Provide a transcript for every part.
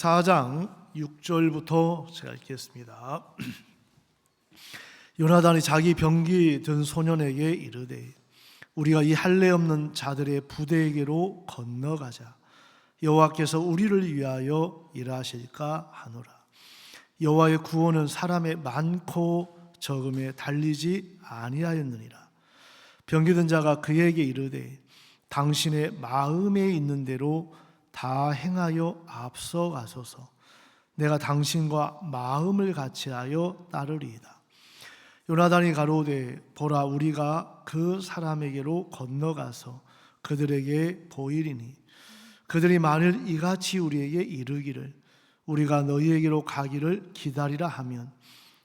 4장 6절부터 제가 읽겠습니다. 요나단이 자기 병기 든 소년에게 이르되 우리가 이 할례 없는 자들의 부대에게로 건너가자. 여호와께서 우리를 위하여 일하실까 하노라. 여호와의 구원은 사람의 많고 적음에 달리지 아니하였느니라. 병기 든 자가 그에게 이르되 당신의 마음에 있는 대로 다 행하여 앞서가소서. 내가 당신과 마음을 같이하여 따르리이다. 요나단이 가로되 보라, 우리가 그 사람에게로 건너가서 그들에게 보이리니 그들이 만일 이같이 우리에게 이르기를 우리가 너희에게로 가기를 기다리라 하면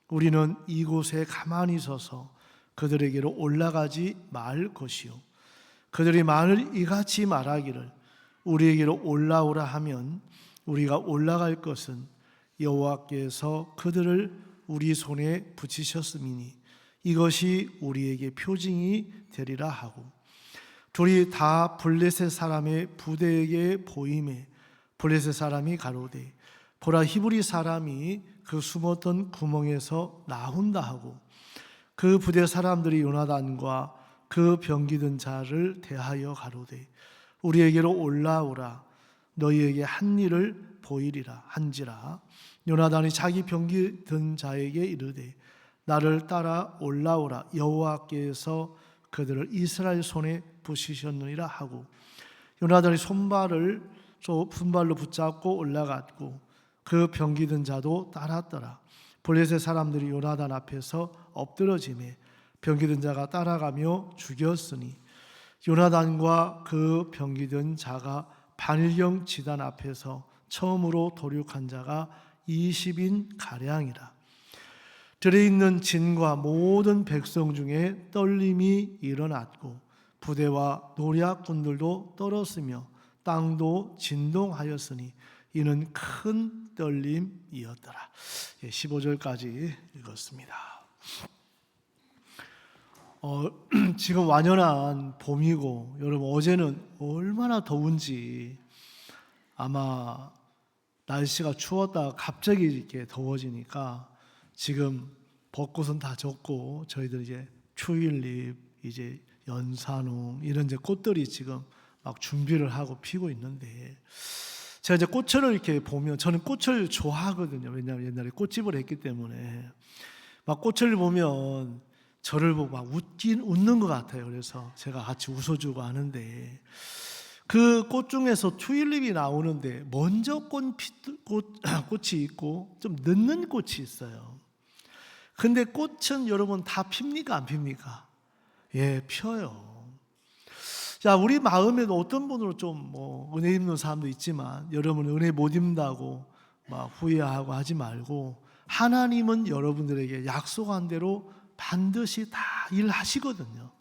우리는 이곳에 가만히 서서 그들에게로 올라가지 말 것이요, 그들이 만일 이같이 말하기를 우리에게로 올라오라 하면 우리가 올라갈 것은 여호와께서 그들을 우리 손에 붙이셨음이니 이것이 우리에게 표징이 되리라 하고, 둘이 다 블레셋 사람의 부대에게 보임에 블레셋 사람이 가로되 보라, 히브리 사람이 그 숨었던 구멍에서 나온다 하고, 그 부대 사람들이 요나단과 그 병기 든 자를 대하여 가로되 우리에게로 올라오라, 너희에게 한 일을 보이리라 한지라. 요나단이 자기 병기 든 자에게 이르되 나를 따라 올라오라, 여호와께서 그들을 이스라엘 손에 부시셨느니라 하고, 요나단이 손발을 분발로 붙잡고 올라갔고 그 병기 든 자도 따랐더라. 블레셋 사람들이 요나단 앞에서 엎드러지매 병기 든 자가 따라가며 죽였으니 요나단과 그 병기 든 자가 반일경 지단 앞에서 처음으로 도륙한 자가 20인 가량이라. 들에 있는 진과 모든 백성 중에 떨림이 일어났고 부대와 노략군들도 떨었으며 땅도 진동하였으니 이는 큰 떨림이었더라. 15절까지 읽었습니다. 지금 완연한 봄이고, 여러분 어제는 얼마나 더운지, 아마 날씨가 추웠다가 갑자기 이렇게 더워지니까 지금 벚꽃은 다 졌고 저희들 이제 튤립, 이제 연산홍 이런 이제 꽃들이 지금 막 준비를 하고 피고 있는데, 제가 이제 꽃을 이렇게 보면, 저는 꽃을 좋아하거든요. 왜냐하면 옛날에 꽃집을 했기 때문에 막 꽃을 보면 저를 보고 막 웃는 것 같아요. 그래서 제가 같이 웃어주고 하는데, 그 꽃 중에서 튤립이 나오는데 먼저 꽃이 있고 좀 늦는 꽃이 있어요. 근데 꽃은 여러분 다 핍니까 안 핍니까? 예, 펴요. 자, 우리 마음에도 어떤 분으로 좀 은혜 입는 사람도 있지만, 여러분 은혜 못 입는다고 막 후회하고 하지 말고, 하나님은 여러분들에게 약속한 대로 반드시 다 일하시거든요.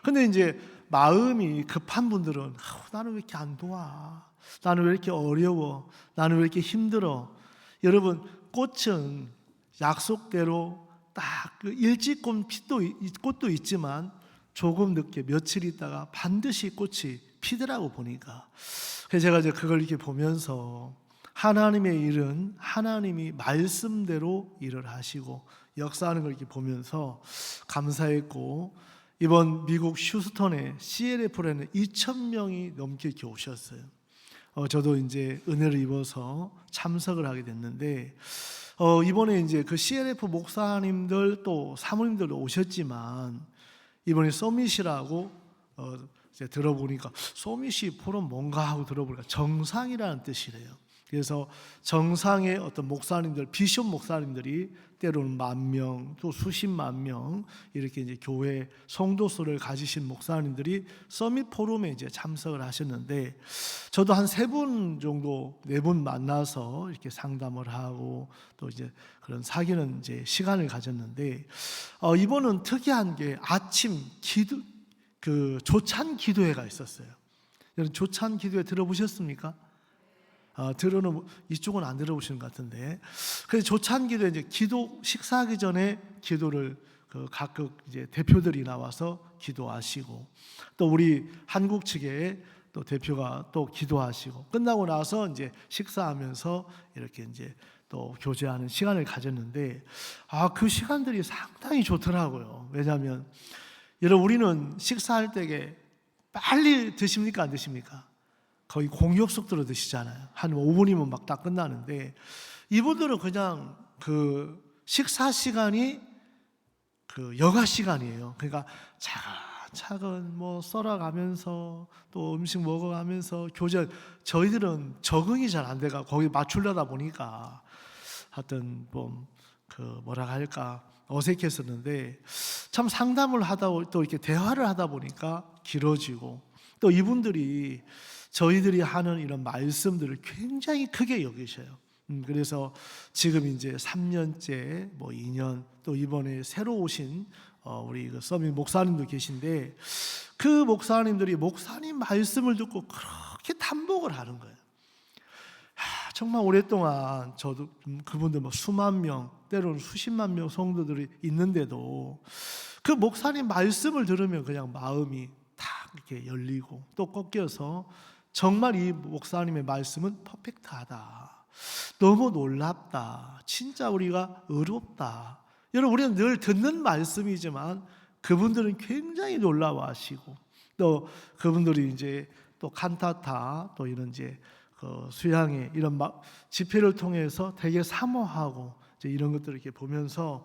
근데 이제 마음이 급한 분들은 나는 왜 이렇게 안 도와? 나는 왜 이렇게 어려워? 나는 왜 이렇게 힘들어? 여러분, 꽃은 약속대로 딱 일찍 꽃도 있지만 조금 늦게 며칠 있다가 반드시 꽃이 피더라고 보니까. 그래서 제가 이제 그걸 이렇게 보면서 하나님의 일은 하나님이 말씀대로 일을 하시고 역사하는 걸 이렇게 보면서 감사했고, 이번 미국 휴스턴에 CLF에는 2,000명이 넘게 이렇게 오셨어요. 저도 이제 은혜를 입어서 참석을 하게 됐는데, 이번에 이제 그 CLF 목사님들 또 사모님들 오셨지만, 이번에 서밋이라고 이제 들어보니까, 서밋이 포럼 뭔가 하고 들어보니까 정상이라는 뜻이래요. 그래서 정상의 어떤 목사님들, 비숍 목사님들이 때로는 10,000명, 또 수십만 명 이렇게 이제 교회 성도 수를 가지신 목사님들이 서밋 포럼에 이제 참석을 하셨는데, 저도 한 3분 정도, 4분 만나서 이렇게 상담을 하고 또 이제 그런 사귀는 이제 시간을 가졌는데, 이번은 특이한 게 아침 기도, 그 조찬 기도회가 있었어요. 여러분 조찬 기도회 들어보셨습니까? 들어는 이쪽은 안 들어보시는 것 같은데, 그래서 조찬기도 이제 기도 식사하기 전에 기도를 각각 이제 대표들이 나와서 기도하시고, 또 우리 한국 측에 또 대표가 또 기도하시고 끝나고 나서 이제 식사하면서 이렇게 이제 또 교제하는 시간을 가졌는데 그 시간들이 상당히 좋더라고요. 왜냐하면 여러분 우리는 식사할 때에 빨리 드십니까 안 드십니까? 거의 공역 속도로 드시잖아요. 한 5분이면 막 다 끝나는데 이분들은 그냥 그 식사 시간이 그 여가 시간이에요. 그러니까 차근차근 뭐 썰어가면서 또 음식 먹어가면서 교제. 저희들은 적응이 잘 안 돼가 거기 맞추려다 보니까 하여튼 그 뭐라 할까 어색했었는데 참 상담을 하다 또 이렇게 대화를 하다 보니까 길어지고 또 이분들이 저희들이 하는 이런 말씀들을 굉장히 크게 여기셔요. 그래서 지금 이제 3년째, 뭐 2년, 또 이번에 새로 오신 우리 그 서밋 목사님도 계신데 그 목사님들이 목사님 말씀을 듣고 그렇게 탄복을 하는 거예요. 정말 오랫동안 저도 그분들 뭐 수만 명, 때로는 수십만 명 성도들이 있는데도 그 목사님 말씀을 들으면 그냥 마음이 탁 이렇게 열리고 또 꺾여서 정말 이 목사님의 말씀은 퍼펙트하다. 너무 놀랍다. 진짜 우리가 의롭다. 여러분 우리는 늘 듣는 말씀이지만 그분들은 굉장히 놀라워하시고 또 그분들이 이제 또 칸타타 또 이런 이제 그 수양회 이런 집회를 통해서 되게 사모하고 이제 이런 것들을 이렇게 보면서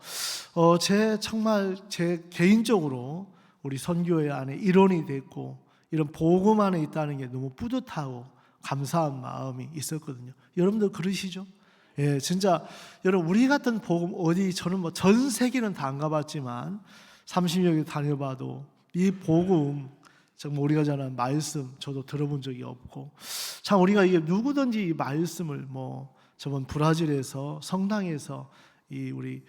정말 제 개인적으로 우리 선교회 안에 일원이 됐고 이런 복음 안에 있다는 게 너무 뿌듯하고 감사한 마음이 있었거든요. 여러분들 그러시죠? 예, 진짜 여러분 우리 같은 복음 어디 저는 뭐 전 세계는 다 안 가봤지만 30여 개 다녀봐도 이 복음 정말 우리가 전하는 말씀 저도 들어본 적이 없고 참 우리가 이게 누구든지 이 말씀을 뭐 저번 브라질에서 성당에서 이 우리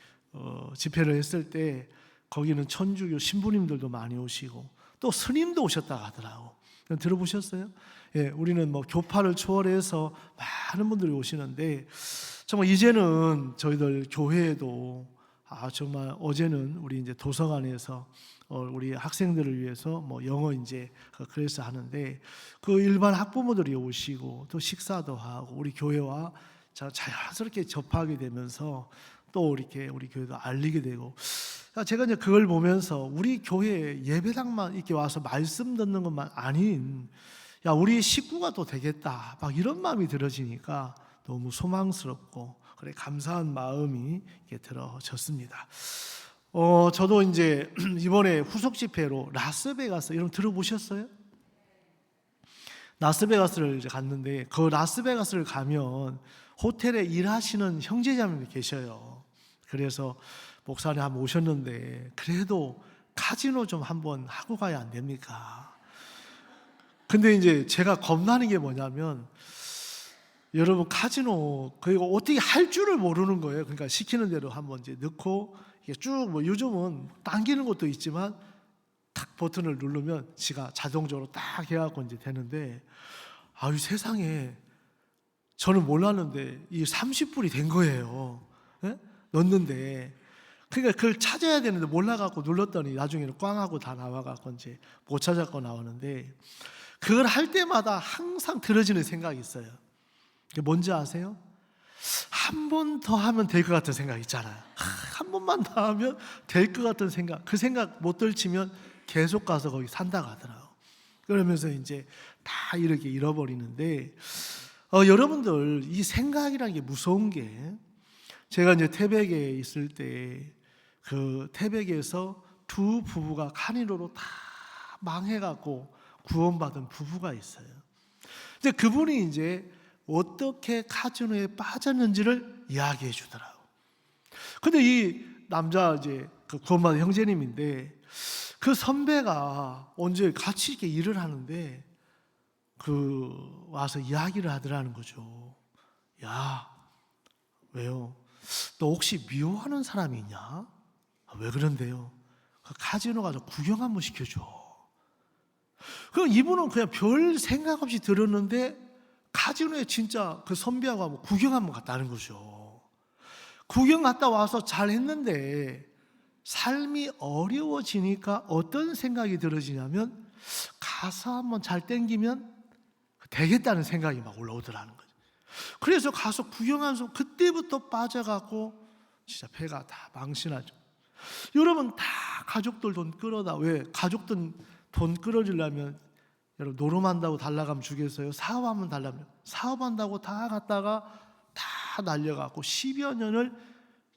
집회를 했을 때 거기는 천주교 신부님들도 많이 오시고 또 스님도 오셨다 하더라고. 들어보셨어요? 예, 우리는 뭐 교파를 초월해서 많은 분들이 오시는데 정말 이제는 저희들 교회에도 정말 어제는 우리 이제 도서관에서 우리 학생들을 위해서 뭐 영어 이제 클래스 하는데 그 일반 학부모들이 오시고 또 식사도 하고 우리 교회와 자연스럽게 접하게 되면서 또 이렇게 우리 교회도 알리게 되고 제가 이제 그걸 보면서 우리 교회 예배당만 이렇게 와서 말씀 듣는 것만 아닌 우리 식구가 또 되겠다 막 이런 마음이 들어지니까 너무 소망스럽고 그래 감사한 마음이 이렇게 들어졌습니다. 저도 이제 이번에 후속 집회로 라스베가스 여러분 들어보셨어요? 라스베가스를 이제 갔는데 그 라스베가스를 가면 호텔에 일하시는 형제자매님이 계셔요. 그래서 목사님 한번 오셨는데 그래도 카지노 좀 한번 하고 가야 안 됩니까? 근데 이제 제가 겁나는 게 뭐냐면 여러분 카지노 그거 어떻게 할 줄을 모르는 거예요. 그러니까 시키는 대로 한번 이제 넣고 이게 쭉 뭐 요즘은 당기는 것도 있지만 탁 버튼을 누르면 지가 자동적으로 딱 해갖고 이제 되는데 이 세상에 저는 몰랐는데 이 30불이 된 거예요. 예? 넣는데 그러니까 그걸 찾아야 되는데 몰라갖고 눌렀더니 나중에는 꽝하고 다 나와갖고 이제 못 찾았고 나오는데 그걸 할 때마다 항상 들어지는 생각이 있어요. 그게 뭔지 아세요? 한 번 더 하면 될 것 같은 생각 있잖아요. 한 번만 더 하면 될 것 같은 생각. 그 생각 못 들치면 계속 가서 거기 산다고 하더라고요. 그러면서 이제 다 이렇게 잃어버리는데 여러분들 이 생각이라는 게 무서운 게 제가 이제 태백에 있을 때 그 태백에서 두 부부가 카지노로 다 망해갖고 구원받은 부부가 있어요. 근데 그분이 이제 어떻게 카지노에 빠졌는지를 이야기해 주더라고. 근데 이 남자 이제 그 구원받은 형제님인데 그 선배가 언제 같이 이렇게 일을 하는데 와서 이야기를 하더라는 거죠. 야, 왜요? 너 혹시 미워하는 사람이 있냐? 왜 그런데요? 그 카지노 가서 구경 한번 시켜줘. 그럼 이분은 그냥 별 생각 없이 들었는데 카지노에 진짜 그 선비하고 한번 구경 한번 갔다는 거죠. 구경 갔다 와서 잘 했는데 삶이 어려워지니까 어떤 생각이 들어지냐면 가서 한번 잘 땡기면 되겠다는 생각이 막 올라오더라는 거죠. 그래서 가서 구경하면서 그때부터 빠져갖고 진짜 배가 다 망신하죠. 여러분 다 가족들 돈 끌어다. 왜? 가족들 돈 끌어주려면 여러분 노름한다고 달라가면 주겠어요? 사업하면 달라면 사업한다고 다 갔다가 다 날려갖고 10여 년을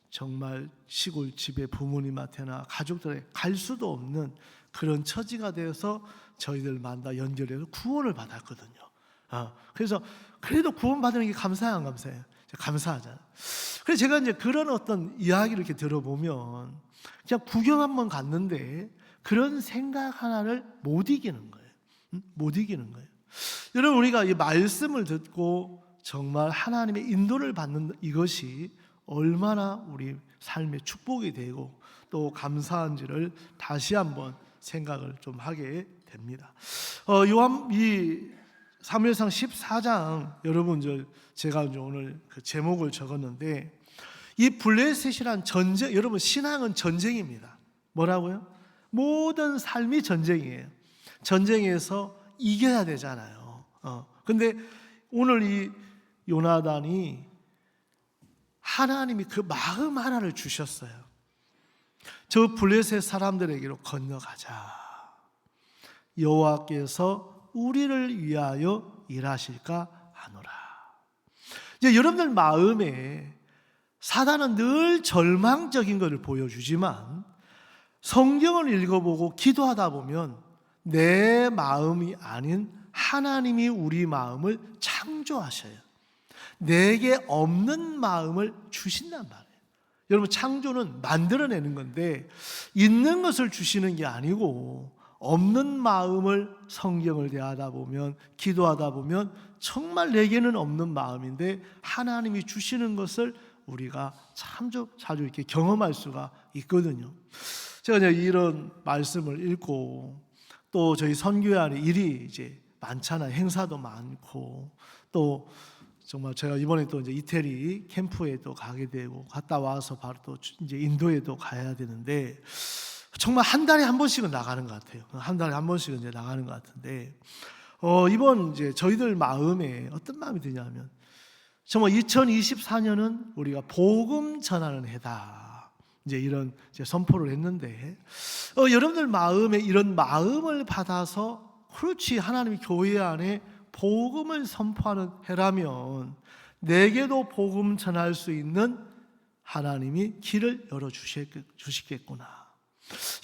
정말 시골집에 부모님한테나 가족들에 갈 수도 없는 그런 처지가 되어서 저희들 만나 연결해서 구원을 받았거든요. 그래서 그래도 구원 받는 게 감사해요, 안 감사해요? 감사하잖아요. 그래서 제가 이제 그런 어떤 이야기를 이렇게 들어보면 그냥 구경 한번 갔는데 그런 생각 하나를 못 이기는 거예요. 못 이기는 거예요. 여러분 우리가 이 말씀을 듣고 정말 하나님의 인도를 받는 이것이 얼마나 우리 삶의 축복이 되고 또 감사한지를 다시 한번 생각을 좀 하게 됩니다. 이 사무엘상 14장 여러분 제가 오늘 그 제목을 적었는데 이 블레셋이란 전쟁, 여러분 신앙은 전쟁입니다. 뭐라고요? 모든 삶이 전쟁이에요. 전쟁에서 이겨야 되잖아요. 근데 오늘 이 요나단이 하나님이 그 마음 하나를 주셨어요. 저 블레셋 사람들에게로 건너가자. 여호와께서 우리를 위하여 일하실까 하노라. 이제 여러분들 마음에 사단은 늘 절망적인 것을 보여주지만 성경을 읽어보고 기도하다 보면 내 마음이 아닌 하나님이 우리 마음을 창조하셔요. 내게 없는 마음을 주신단 말이에요. 여러분 창조는 만들어내는 건데 있는 것을 주시는 게 아니고 없는 마음을 성경을 대하다 보면 기도하다 보면 정말 내게는 없는 마음인데 하나님이 주시는 것을 우리가 참 자주 이렇게 경험할 수가 있거든요. 제가 이제 이런 말씀을 읽고 또 저희 선교회 안에 일이 이제 많잖아요. 행사도 많고 또 정말 제가 이번에 또 이제 이태리 캠프에 또 가게 되고 갔다 와서 바로 또 이제 인도에도 가야 되는데 정말 한 달에 한 번씩은 나가는 것 같아요. 한 달에 한 번씩은 이제 나가는 것 같은데 이번 이제 저희들 마음에 어떤 마음이 드냐면 정말 2024년은 우리가 복음 전하는 해다. 이제 이런 이제 선포를 했는데 여러분들 마음에 이런 마음을 받아서 그렇지 하나님이 교회 안에 복음을 선포하는 해라면 내게도 복음 전할 수 있는 하나님이 길을 열어 주시겠구나.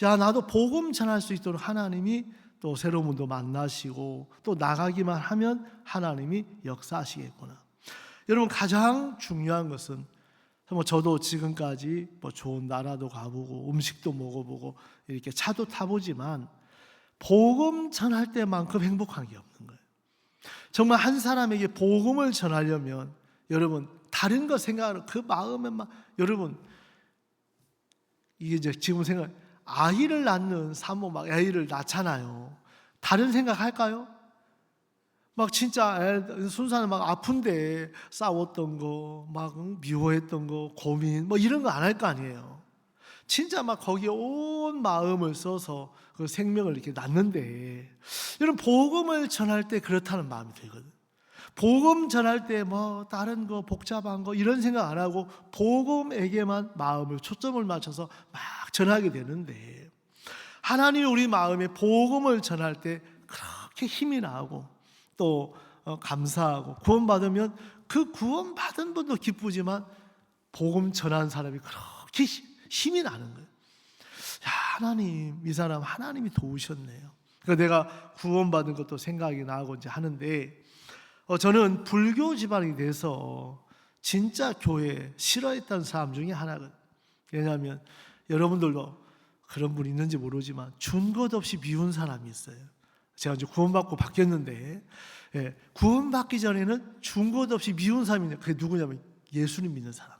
야 나도 복음 전할 수 있도록 하나님이 또 새로운 분도 만나시고 또 나가기만 하면 하나님이 역사하시겠구나. 여러분 가장 중요한 것은 저도 지금까지 좋은 나라도 가보고 음식도 먹어보고 이렇게 차도 타보지만 복음 전할 때만큼 행복한 게 없는 거예요. 정말 한 사람에게 복음을 전하려면 여러분 다른 거 생각하는 그 마음에만 여러분 이게 이제 지금 생각 아이를 낳는 산모 막 아이를 낳잖아요. 다른 생각 할까요? 막 진짜 순산은 막 아픈데 싸웠던 거, 막 미워했던 거, 고민 뭐 이런 거 안 할 거 아니에요. 진짜 막 거기에 온 마음을 써서 그 생명을 이렇게 낳는데 여러분 복음을 전할 때 그렇다는 마음이 들거든. 복음 전할 때 뭐 다른 거 복잡한 거 이런 생각 안 하고 복음에게만 마음을 초점을 맞춰서 막 전하게 되는데 하나님이 우리 마음에 복음을 전할 때 그렇게 힘이 나고 또 감사하고 구원받으면 그 구원받은 분도 기쁘지만 복음 전한 사람이 그렇게 힘이 나는 거예요. 야, 하나님, 이 사람 하나님이 도우셨네요. 그러니까 내가 구원받은 것도 생각이 나고 이제 하는데 저는 불교 집안이 돼서 진짜 교회 싫어했던 사람 중에 하나거든요. 왜냐하면 여러분들도 그런 분 있는지 모르지만 준 것 없이 미운 사람이 있어요. 제가 이제 구원받고 바뀌었는데 구원받기 전에는 준 것 없이 미운 사람이 있는데 그게 누구냐면 예수님 믿는 사람들.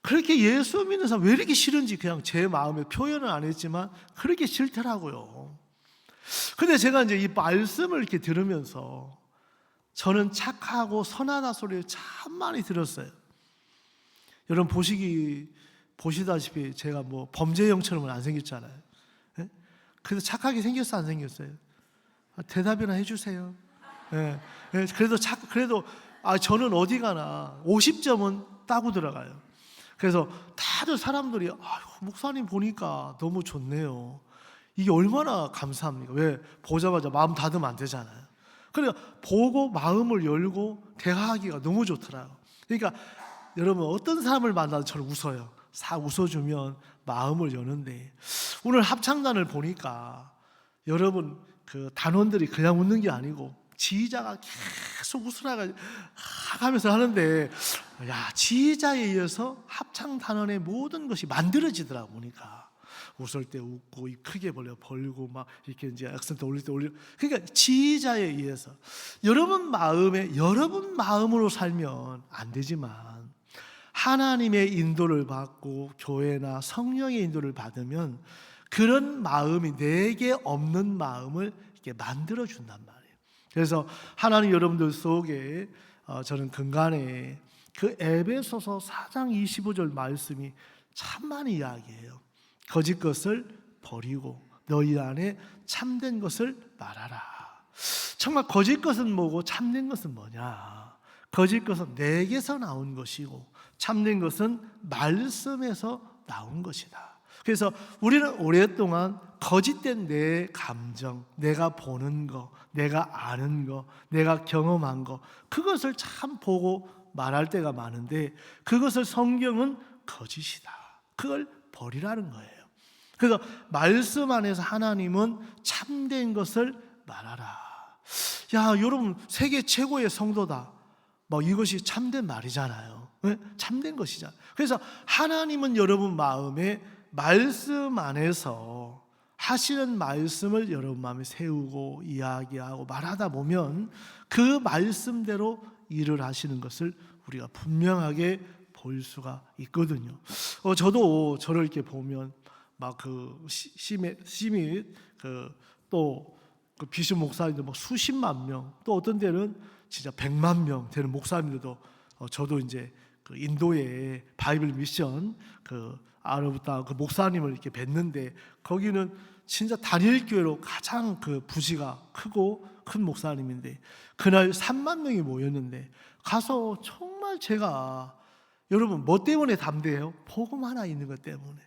그렇게 예수 믿는 사람 왜 이렇게 싫은지 그냥 제 마음에 표현은 안 했지만 그렇게 싫더라고요. 근데 제가 이제 이 말씀을 이렇게 들으면서 저는 착하고 선하다 소리를 참 많이 들었어요. 여러분 보시다시피 제가 뭐 범죄형처럼은 안 생겼잖아요. 그래서 착하게 생겼어 안 생겼어요? 대답이나 해주세요. 예, 예, 그래도 저는 어디 가나 50점은 따고 들어가요. 그래서 다들 사람들이 목사님 보니까 너무 좋네요. 이게 얼마나 감사합니까? 왜? 보자마자 마음 닫으면 안 되잖아요. 그러니까 보고 마음을 열고 대화하기가 너무 좋더라고요. 그러니까 여러분 어떤 사람을 만나도 저를 웃어요. 싹 웃어주면 마음을 여는데, 오늘 합창단을 보니까 여러분 그 단원들이 그냥 웃는 게 아니고 지휘자가 계속 웃으라가 하면서 하는데, 지휘자에 의해서 합창단원의 모든 것이 만들어지더라고. 보니까 웃을 때 웃고 입 크게 벌고 막 이렇게 이제 액센트 올릴 때 올리고, 그러니까 지휘자에 의해서 여러분 마음으로 살면 안 되지만 하나님의 인도를 받고 교회나 성령의 인도를 받으면 그런 마음이 내게 없는 마음을 이렇게 만들어 준단 말이에요. 그래서 하나님 여러분들 속에 저는 근간에 그 에베소서 4장 25절 말씀이 참 많이 이야기해요. 거짓 것을 버리고 너희 안에 참된 것을 말하라. 정말 거짓 것은 뭐고 참된 것은 뭐냐? 거짓 것은 내게서 나온 것이고 참된 것은 말씀에서 나온 것이다. 그래서 우리는 오랫동안 거짓된 내 감정, 내가 보는 거, 내가 아는 거, 내가 경험한 거, 그것을 참 보고 말할 때가 많은데, 그것을 성경은 거짓이다, 그걸 버리라는 거예요. 그래서 말씀 안에서 하나님은 참된 것을 말하라. 여러분 세계 최고의 성도다, 이것이 참된 말이잖아요. 네? 참된 것이잖아요. 그래서 하나님은 여러분 마음에 말씀 안에서 하시는 말씀을 여러분 마음에 세우고 이야기하고 말하다 보면 그 말씀대로 일을 하시는 것을 우리가 분명하게 볼 수가 있거든요. 저도 저를 이렇게 보면 심히 또 비숍 목사님들 수십만 명, 또 어떤 때는 진짜 100만 명 되는 목사님들도, 저도 이제 그 인도의 바이블 미션 아르부타 그 목사님을 이렇게 뵀는데, 거기는 진짜 단일 교회로 가장 그 부지가 크고 큰 목사님인데, 그날 3만 명이 모였는데 가서 정말 제가, 여러분 뭐 때문에 담대해요? 복음 하나 있는 것 때문에.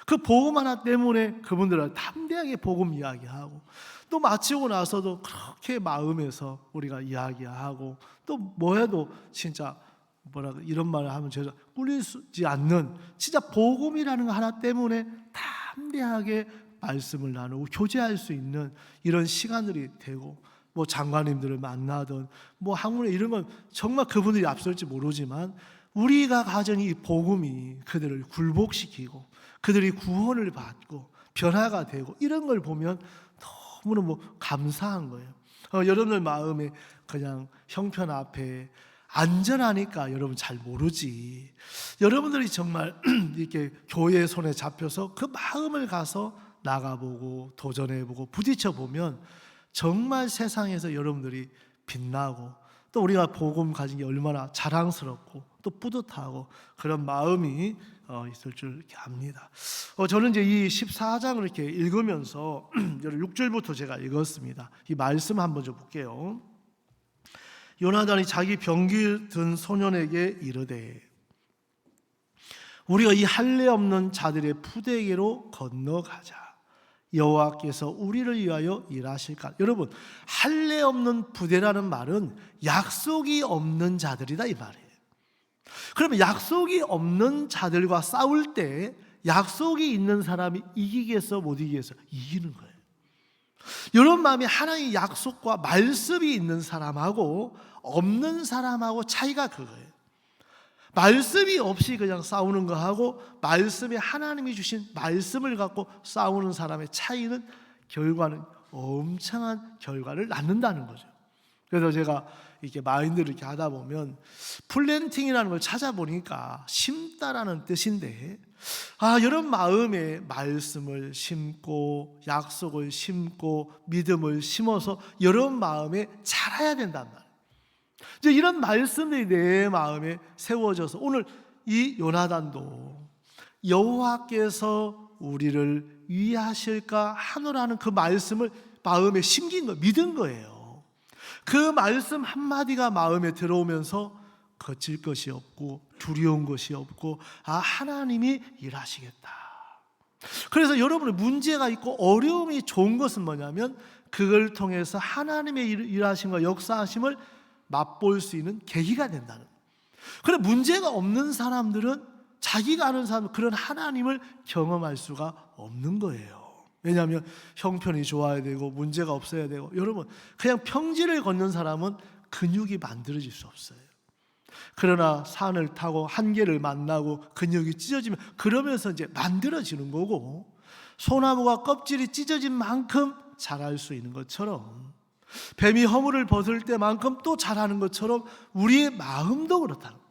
그 복음 하나 때문에 그분들은 담대하게 복음 이야기하고, 또 마치고 나서도 그렇게 마음에서 우리가 이야기하고, 또 뭐해도 진짜 이런 말을 하면 제가 꿀리지 않는 진짜 복음이라는 거 하나 때문에 담대하게 말씀을 나누고 교제할 수 있는 이런 시간들이 되고, 장관님들을 만나든 학문에 이런 건 정말 그분들이 앞설지 모르지만, 우리가 가진 이 복음이 그들을 굴복시키고 그들이 구원을 받고 변화가 되고, 이런 걸 보면 너무너무 감사한 거예요. 여러분들 마음에 그냥 형편 앞에 안전하니까 여러분 잘 모르지, 여러분들이 정말 이렇게 교회의 손에 잡혀서 그 마음을 가서 나가보고 도전해보고 부딪혀보면 정말 세상에서 여러분들이 빛나고, 또 우리가 복음 가진 게 얼마나 자랑스럽고 또 뿌듯하고 그런 마음이 있을 줄 이렇게 압니다. 저는 이제 이 14장을 이렇게 읽으면서 6절부터 제가 읽었습니다. 이 말씀 한번 좀 볼게요. 요나단이 자기 병기 든 소년에게 이르되 우리가 이 할례 없는 자들의 푸대에게로 건너가자. 여호와께서 우리를 위하여 일하실까. 여러분, 할례 없는 부대라는 말은 약속이 없는 자들이다 이 말이에요. 그러면 약속이 없는 자들과 싸울 때 약속이 있는 사람이 이기겠어 못 이기겠어? 이기는 거예요. 이런 마음이 하나님의 약속과 말씀이 있는 사람하고 없는 사람하고 차이가 그거예요. 말씀이 없이 그냥 싸우는 거하고 말씀이 하나님이 주신 말씀을 갖고 싸우는 사람의 차이는 결과는 엄청난 결과를 낳는다는 거죠. 그래서 제가 이렇게 마인드를 이렇게 하다 보면 플랜팅이라는 걸 찾아보니까 심다라는 뜻인데, 이런 마음에 말씀을 심고 약속을 심고 믿음을 심어서 여러분 마음에 자라야 된단 말이에요. 이제 이런 말씀들이 내 마음에 세워져서 오늘 이 요나단도 여호와께서 우리를 위하실까 하노라는 그 말씀을 마음에 심긴 거, 믿은 거예요. 그 말씀 한마디가 마음에 들어오면서 거칠 것이 없고 두려운 것이 없고 하나님이 일하시겠다. 그래서 여러분의 문제가 있고 어려움이 좋은 것은 뭐냐면 그걸 통해서 하나님의 일하심과 역사하심을 맛볼 수 있는 계기가 된다는 거예요. 그런데 문제가 없는 사람들은 자기가 아는 사람 그런 하나님을 경험할 수가 없는 거예요. 왜냐하면 형편이 좋아야 되고 문제가 없어야 되고, 여러분 그냥 평지를 걷는 사람은 근육이 만들어질 수 없어요. 그러나 산을 타고 한계를 만나고 근육이 찢어지면 그러면서 이제 만들어지는 거고, 소나무가 껍질이 찢어진 만큼 자랄 수 있는 것처럼 뱀이 허물을 벗을 때만큼 또 자라는 것처럼 우리의 마음도 그렇다는 거예요.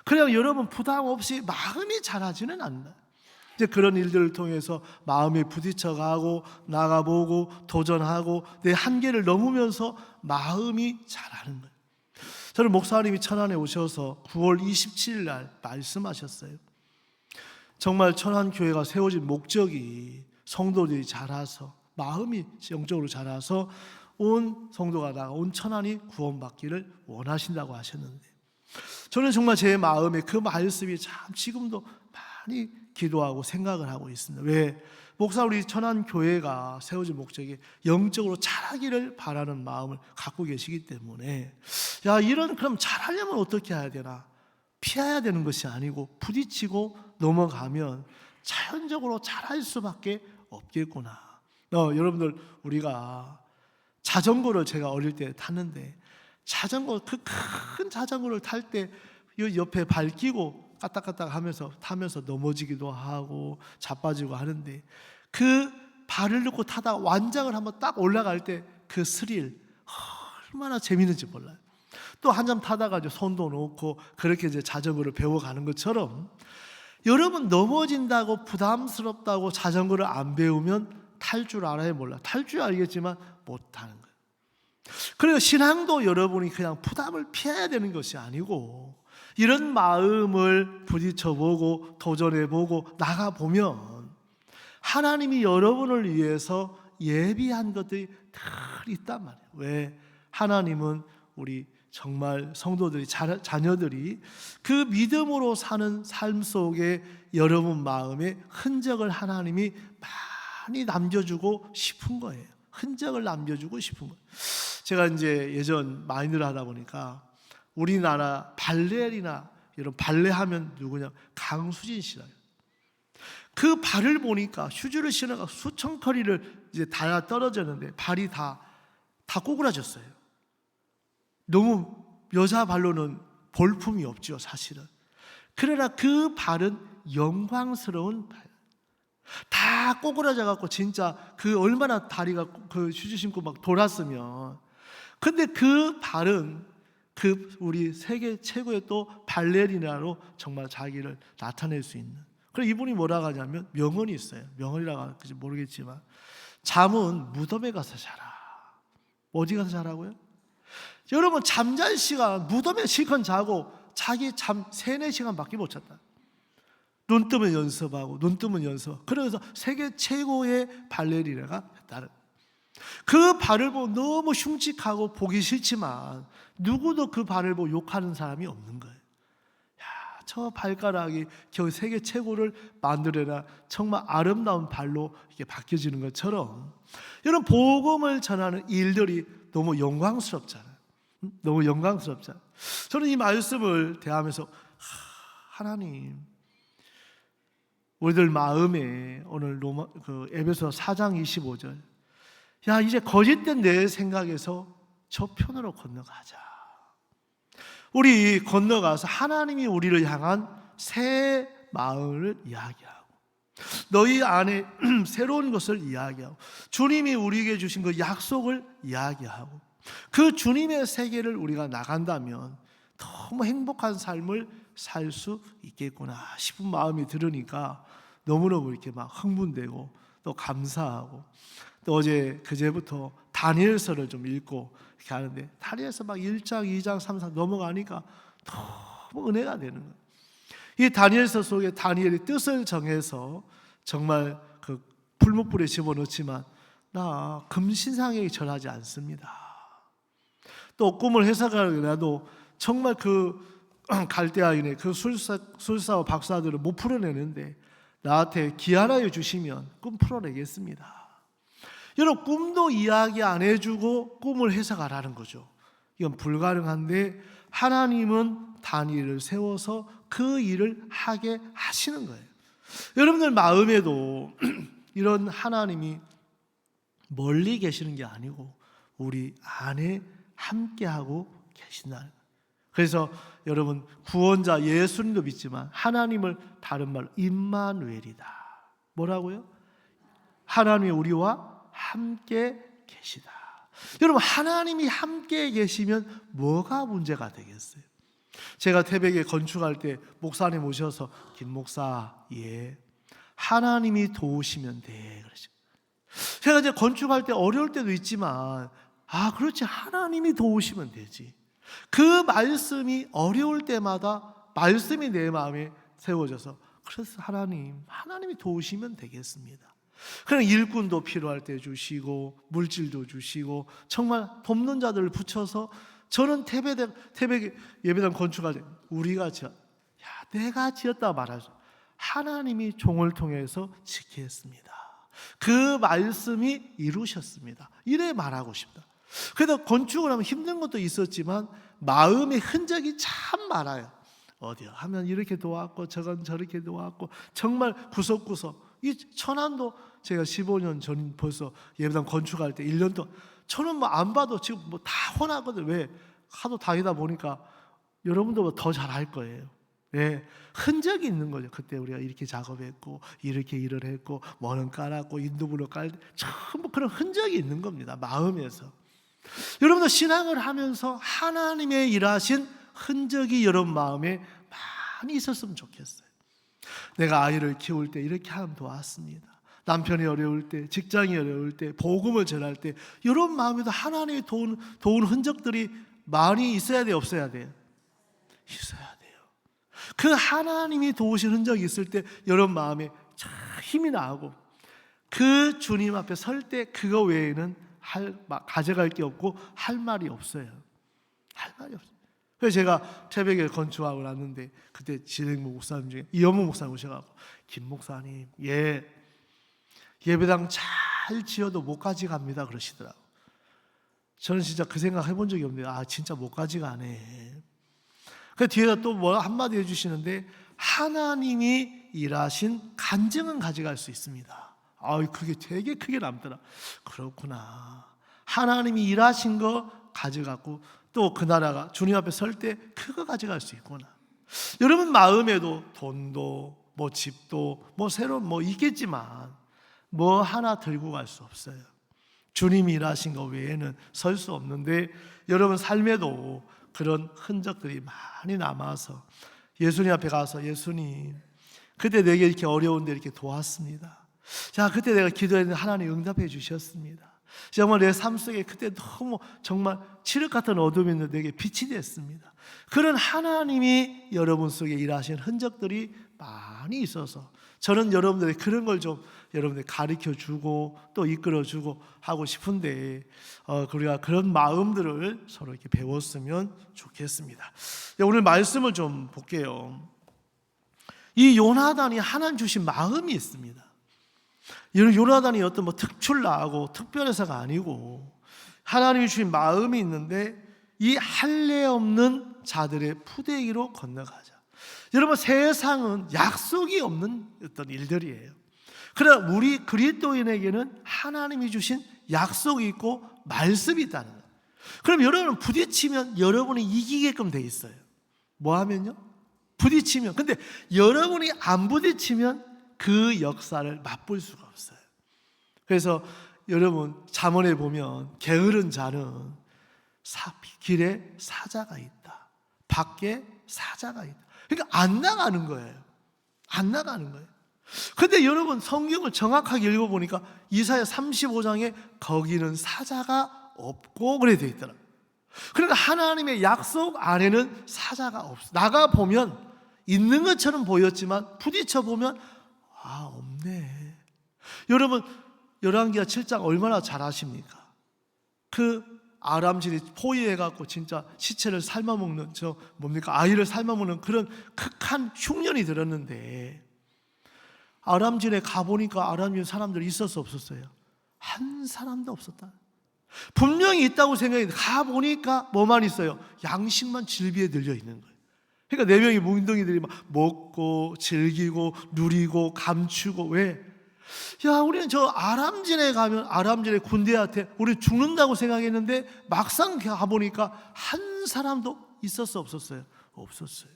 그냥 여러분 부담 없이 마음이 자라지는 않나요? 이제 그런 일들을 통해서 마음이 부딪혀가고 나가보고 도전하고 내 한계를 넘으면서 마음이 자라는 거예요. 저는 목사님이 천안에 오셔서 9월 27일 날 말씀하셨어요. 정말 천안교회가 세워진 목적이 성도들이 자라서 마음이 영적으로 자라서 온 성도가 다 온 천안이 구원받기를 원하신다고 하셨는데, 저는 정말 제 마음에 그 말씀이 참 지금도 많이 기도하고 생각을 하고 있습니다. 왜? 목사 우리 천안교회가 세워진 목적이 영적으로 자라기를 바라는 마음을 갖고 계시기 때문에, 이런 그럼 자라려면 어떻게 해야 되나? 피해야 되는 것이 아니고 부딪히고 넘어가면 자연적으로 자랄 수밖에 없겠구나. 여러분들 우리가 자전거를 제가 어릴 때 탔는데, 자전거 그 큰 자전거를 탈 때 옆에 발 끼고 까딱까딱 하면서 타면서 넘어지기도 하고 자빠지고 하는데, 그 발을 넣고 타다가 완장을 한번 딱 올라갈 때 그 스릴 얼마나 재밌는지 몰라요. 또 한참 타다가 이제 손도 놓고 그렇게 이제 자전거를 배워가는 것처럼, 여러분 넘어진다고 부담스럽다고 자전거를 안 배우면 탈 줄 알아요, 몰라? 탈 줄 알겠지만 못 타는 거예요. 그리고 신앙도 여러분이 그냥 부담을 피해야 되는 것이 아니고, 이런 마음을 부딪혀보고 도전해보고 나가보면 하나님이 여러분을 위해서 예비한 것들이 다 있단 말이에요. 왜? 하나님은 우리 정말 성도들이 자녀들이 그 믿음으로 사는 삶 속에 여러분 마음에 흔적을 하나님이 많이 남겨주고 싶은 거예요. 흔적을 남겨주고 싶은 거예요. 제가 이제 예전 마인드를 하다 보니까 우리나라 발레리나 이런 발레하면 누구냐? 강수진 씨라요. 그 발을 보니까 슈즈를 신어가 수천 커리를 이제 다 떨어졌는데 발이 다 꼬꾸라졌어요. 너무 여자 발로는 볼품이 없죠, 사실은. 그러나 그 발은 영광스러운 발. 다 꼬꾸라져 갖고 진짜 그 얼마나 다리가 그 슈즈 신고 막 돌았으면. 근데 그 발은 그 우리 세계 최고의 또 발레리나로 정말 자기를 나타낼 수 있는. 그래서 이분이 뭐라고 하냐면 명언이 있어요. 명언이라고 할지 모르겠지만, 잠은 무덤에 가서 자라. 어디 가서 자라고요? 여러분 잠잘 시간 무덤에 실컷 자고 자기 잠 3-4시간밖에 못 잤다. 눈 뜨면 연습하고 눈 뜨면 연습. 그래서 세계 최고의 발레리나가 됐다는. 그 발을 보고 너무 흉측하고 보기 싫지만 누구도 그 발을 보고 욕하는 사람이 없는 거예요. 저 발가락이 겨우 세계 최고를 만들어라. 정말 아름다운 발로 이렇게 바뀌어지는 것처럼 이런 복음을 전하는 일들이 너무 영광스럽잖아요. 너무 영광스럽잖아요. 저는 이 말씀을 대하면서 하나님, 우리들 마음에 오늘 에베소 4장 25절, 이제 거짓된 내 생각에서 저편으로 건너가자. 우리 건너가서 하나님이 우리를 향한 새 마음을 이야기하고 너희 안에 새로운 것을 이야기하고 주님이 우리에게 주신 그 약속을 이야기하고 그 주님의 세계를 우리가 나간다면 너무 행복한 삶을 살 수 있겠구나 싶은 마음이 들으니까 너무너무 이렇게 막 흥분되고 또 감사하고, 또 어제 그제부터 다니엘서를 좀 읽고 이렇게 하는데, 다니엘서 막 1장, 2장, 3장 넘어가니까 너무 은혜가 되는 거예요. 이 다니엘서 속에 다니엘이 뜻을 정해서 정말 그 풀무불에 집어넣지만 나 금신상에 절하지 않습니다. 또 꿈을 해석하려고 나도 정말 그 갈대아인의 그 술사와 박사들을 못 풀어내는데 나한테 기한하여 주시면 꿈 풀어내겠습니다. 여러분, 꿈도 이야기 안 해주고 꿈을 해석하라는 거죠. 이건 불가능한데 하나님은 단위를 세워서 그 일을 하게 하시는 거예요. 여러분들 마음에도 이런 하나님이 멀리 계시는 게 아니고 우리 안에 함께하고 계신다는 거예요. 그래서 여러분, 구원자 예수님도 믿지만 하나님을 다른 말로 임마누엘이다. 뭐라고요? 하나님이 우리와 함께 계시다. 여러분, 하나님이 함께 계시면 뭐가 문제가 되겠어요? 제가 태백에 건축할 때 목사님 오셔서 김 목사, 예, 하나님이 도우시면 돼 그러죠. 제가 이제 건축할 때 어려울 때도 있지만 그렇지, 하나님이 도우시면 되지. 그 말씀이 어려울 때마다 말씀이 내 마음에 세워져서 그래서 하나님이 도우시면 되겠습니다. 그냥 일꾼도 필요할 때 주시고 물질도 주시고 정말 돕는 자들을 붙여서 저는 태백 예배당 건축할 때 우리가 내가 지었다 말하죠. 하나님이 종을 통해서 지게 했습니다. 그 말씀이 이루셨습니다. 이래 말하고 싶다. 그래서 건축을 하면 힘든 것도 있었지만 마음의 흔적이 참 많아요. 어디 하면 이렇게 도왔고 저건 저렇게 도왔고 정말 구석구석. 이 천안도 제가 15년 전 벌써 예배당 건축할 때 1년 동안 저는 뭐 안 봐도 지금 뭐 다 훤하거든. 왜? 하도 다니다 보니까 여러분도 더 잘할 거예요. 네, 흔적이 있는 거죠. 그때 우리가 이렇게 작업했고 이렇게 일을 했고 뭐는 깔았고 인도불로 전부 그런 흔적이 있는 겁니다. 마음에서. 여러분도 신앙을 하면서 하나님의 일하신 흔적이 여러분 마음에 많이 있었으면 좋겠어요. 내가 아이를 키울 때 이렇게 하면 도왔습니다. 남편이 어려울 때, 직장이 어려울 때, 복음을 전할 때 이런 마음에도 하나님의 도운 흔적들이 많이 있어야 돼요? 없어야 돼요? 있어야 돼요. 그 하나님이 도우신 흔적이 있을 때 여러분 마음에 참 힘이 나고 그 주님 앞에 설 때 그거 외에는 가져갈 게 없고 할 말이 없어요. 할 말이 없어요. 그래서 제가 태백에 건축하고 났는데 그때 진행부 목사님 중에 이현무 목사님 오셔가지고 김 목사님, 예배당 잘 지어도 못 가져갑니다 그러시더라고. 저는 진짜 그 생각 해본 적이 없는데 진짜 못 가져가네. 그 뒤에다 또 뭐 한마디 해주시는데 하나님이 일하신 간증은 가져갈 수 있습니다. 그게 되게 크게 남더라. 그렇구나. 하나님이 일하신 거 가져가고 또 그 나라가 주님 앞에 설 때 그거 가져갈 수 있구나. 여러분 마음에도 돈도 뭐 집도 뭐 새로운 뭐 있겠지만 뭐 하나 들고 갈 수 없어요. 주님이 일하신 거 외에는 설 수 없는데 여러분 삶에도 그런 흔적들이 많이 남아서 예수님 앞에 가서 예수님 그때 내게 이렇게 어려운데 이렇게 도왔습니다. 자, 그때 내가 기도했는데 하나님 응답해 주셨습니다. 정말 내 삶 속에 그때 너무 정말 칠흑 같은 어둠이 있는데 내게 빛이 됐습니다. 그런 하나님이 여러분 속에 일하신 흔적들이 많이 있어서 저는 여러분들의 그런 걸 좀 여러분들 가르쳐 주고 또 이끌어 주고 하고 싶은데 우리가 그런 마음들을 서로 이렇게 배웠으면 좋겠습니다. 오늘 말씀을 좀 볼게요. 이 요나단이 하나님 주신 마음이 있습니다. 이런 요나단이 어떤 뭐 특출나고 특별해서가 아니고 하나님이 주신 마음이 있는데 이 할례 없는 자들의 푸대기로 건너가자. 여러분 세상은 약속이 없는 어떤 일들이에요. 그러나 우리 그리스도인에게는 하나님이 주신 약속이 있고 말씀이 있다는 거예요. 그럼 여러분은 부딪히면 여러분이 이기게끔 돼 있어요. 뭐 하면요? 부딪히면. 근데 여러분이 안 부딪히면 그 역사를 맛볼 수가 없어요. 그래서 여러분 잠언에 보면 게으른 자는 길에 사자가 있다. 밖에 사자가 있다. 그러니까 안 나가는 거예요. 안 나가는 거예요. 근데 여러분 성경을 정확하게 읽어보니까 이사야 35장에 거기는 사자가 없고 그래 돼 있더라고요. 그러니까 하나님의 약속 안에는 사자가 없어. 나가보면 있는 것처럼 보였지만 부딪혀보면 없네. 여러분 열왕기하 7장 얼마나 잘 아십니까? 그 아람진이 포위해갖고 진짜 시체를 삶아먹는 아이를 삶아먹는 그런 극한 흉년이 들었는데 아람진에 가보니까 아람진 사람들이 있었어 없었어요? 한 사람도 없었다. 분명히 있다고 생각했는데 가보니까 뭐만 있어요? 양식만 질비에 들려 있는 거예요. 그러니까 4명의 뭉덩이들이 막 먹고 즐기고 누리고 감추고. 왜? 야, 우리는 저 아람진에 가면 아람진의 군대한테 우리 죽는다고 생각했는데 막상 가보니까 한 사람도 있었어 없었어요? 없었어요.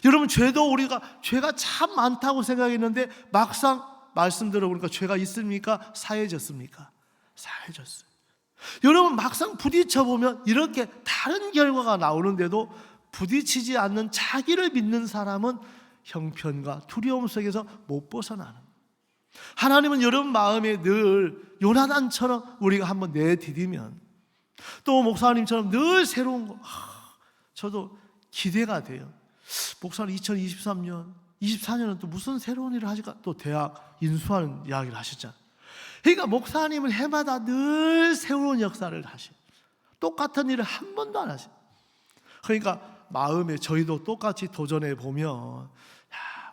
여러분, 우리가 죄가 참 많다고 생각했는데 막상 말씀 들어보니까 죄가 있습니까? 사해졌습니까? 사해졌어요. 여러분, 막상 부딪혀보면 이렇게 다른 결과가 나오는데도 부딪히지 않는 자기를 믿는 사람은 형편과 두려움 속에서 못 벗어나는 거예요. 하나님은 여러분 마음에 늘 요나단처럼 우리가 한번 내디디면, 또 목사님처럼 늘 새로운 거, 저도 기대가 돼요. 목사님 2023년 24년은 또 무슨 새로운 일을 하실까? 또 대학 인수하는 이야기를 하셨잖아요. 그러니까 목사님은 해마다 늘 새로운 역사를 하시, 똑같은 일을 한 번도 안 하시. 그러니까 마음에 저희도 똑같이 도전해 보면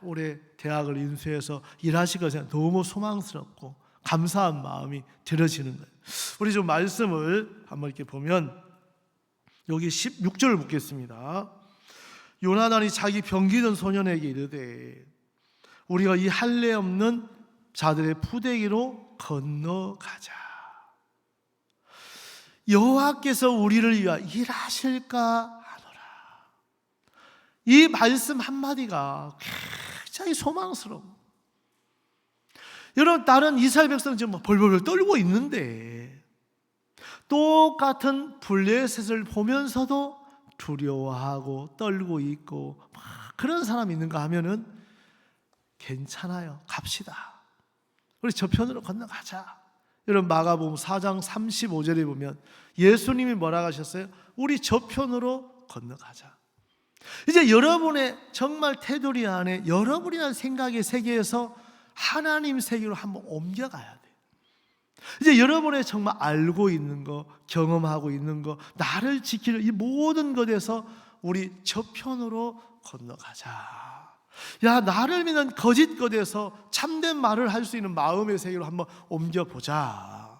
올해 대학을 인수해서 일하실 것에 너무 소망스럽고 감사한 마음이 들어지는 거예요. 우리 좀 말씀을 한번 이렇게 보면 여기 16절을 묻겠습니다. 요나단이 자기 병기던 소년에게 이르되 우리가 이 할례 없는 자들의 푸대기로 건너가자. 여호와께서 우리를 위하여 일하실까 하노라. 이 말씀 한마디가 굉장히 소망스러워. 여러분, 다른 이스라엘 백성은 지금 벌벌벌 떨고 있는데 똑같은 블레셋을 보면서도 두려워하고 떨고 있고 막 그런 사람이 있는가 하면은 괜찮아요, 갑시다, 우리 저편으로 건너가자. 여러분, 마가복음 4장 35절에 보면 예수님이 뭐라고 하셨어요? 우리 저편으로 건너가자. 이제 여러분의 정말 테두리 안에 여러분이라는 생각의 세계에서 하나님 세계로 한번 옮겨가야 돼요. 이제 여러분의 정말 알고 있는 거, 경험하고 있는 거, 나를 지키는 이 모든 것에서 우리 저편으로 건너가자. 야, 나를 믿는 거짓 것에서 참된 말을 할 수 있는 마음의 세계로 한번 옮겨보자.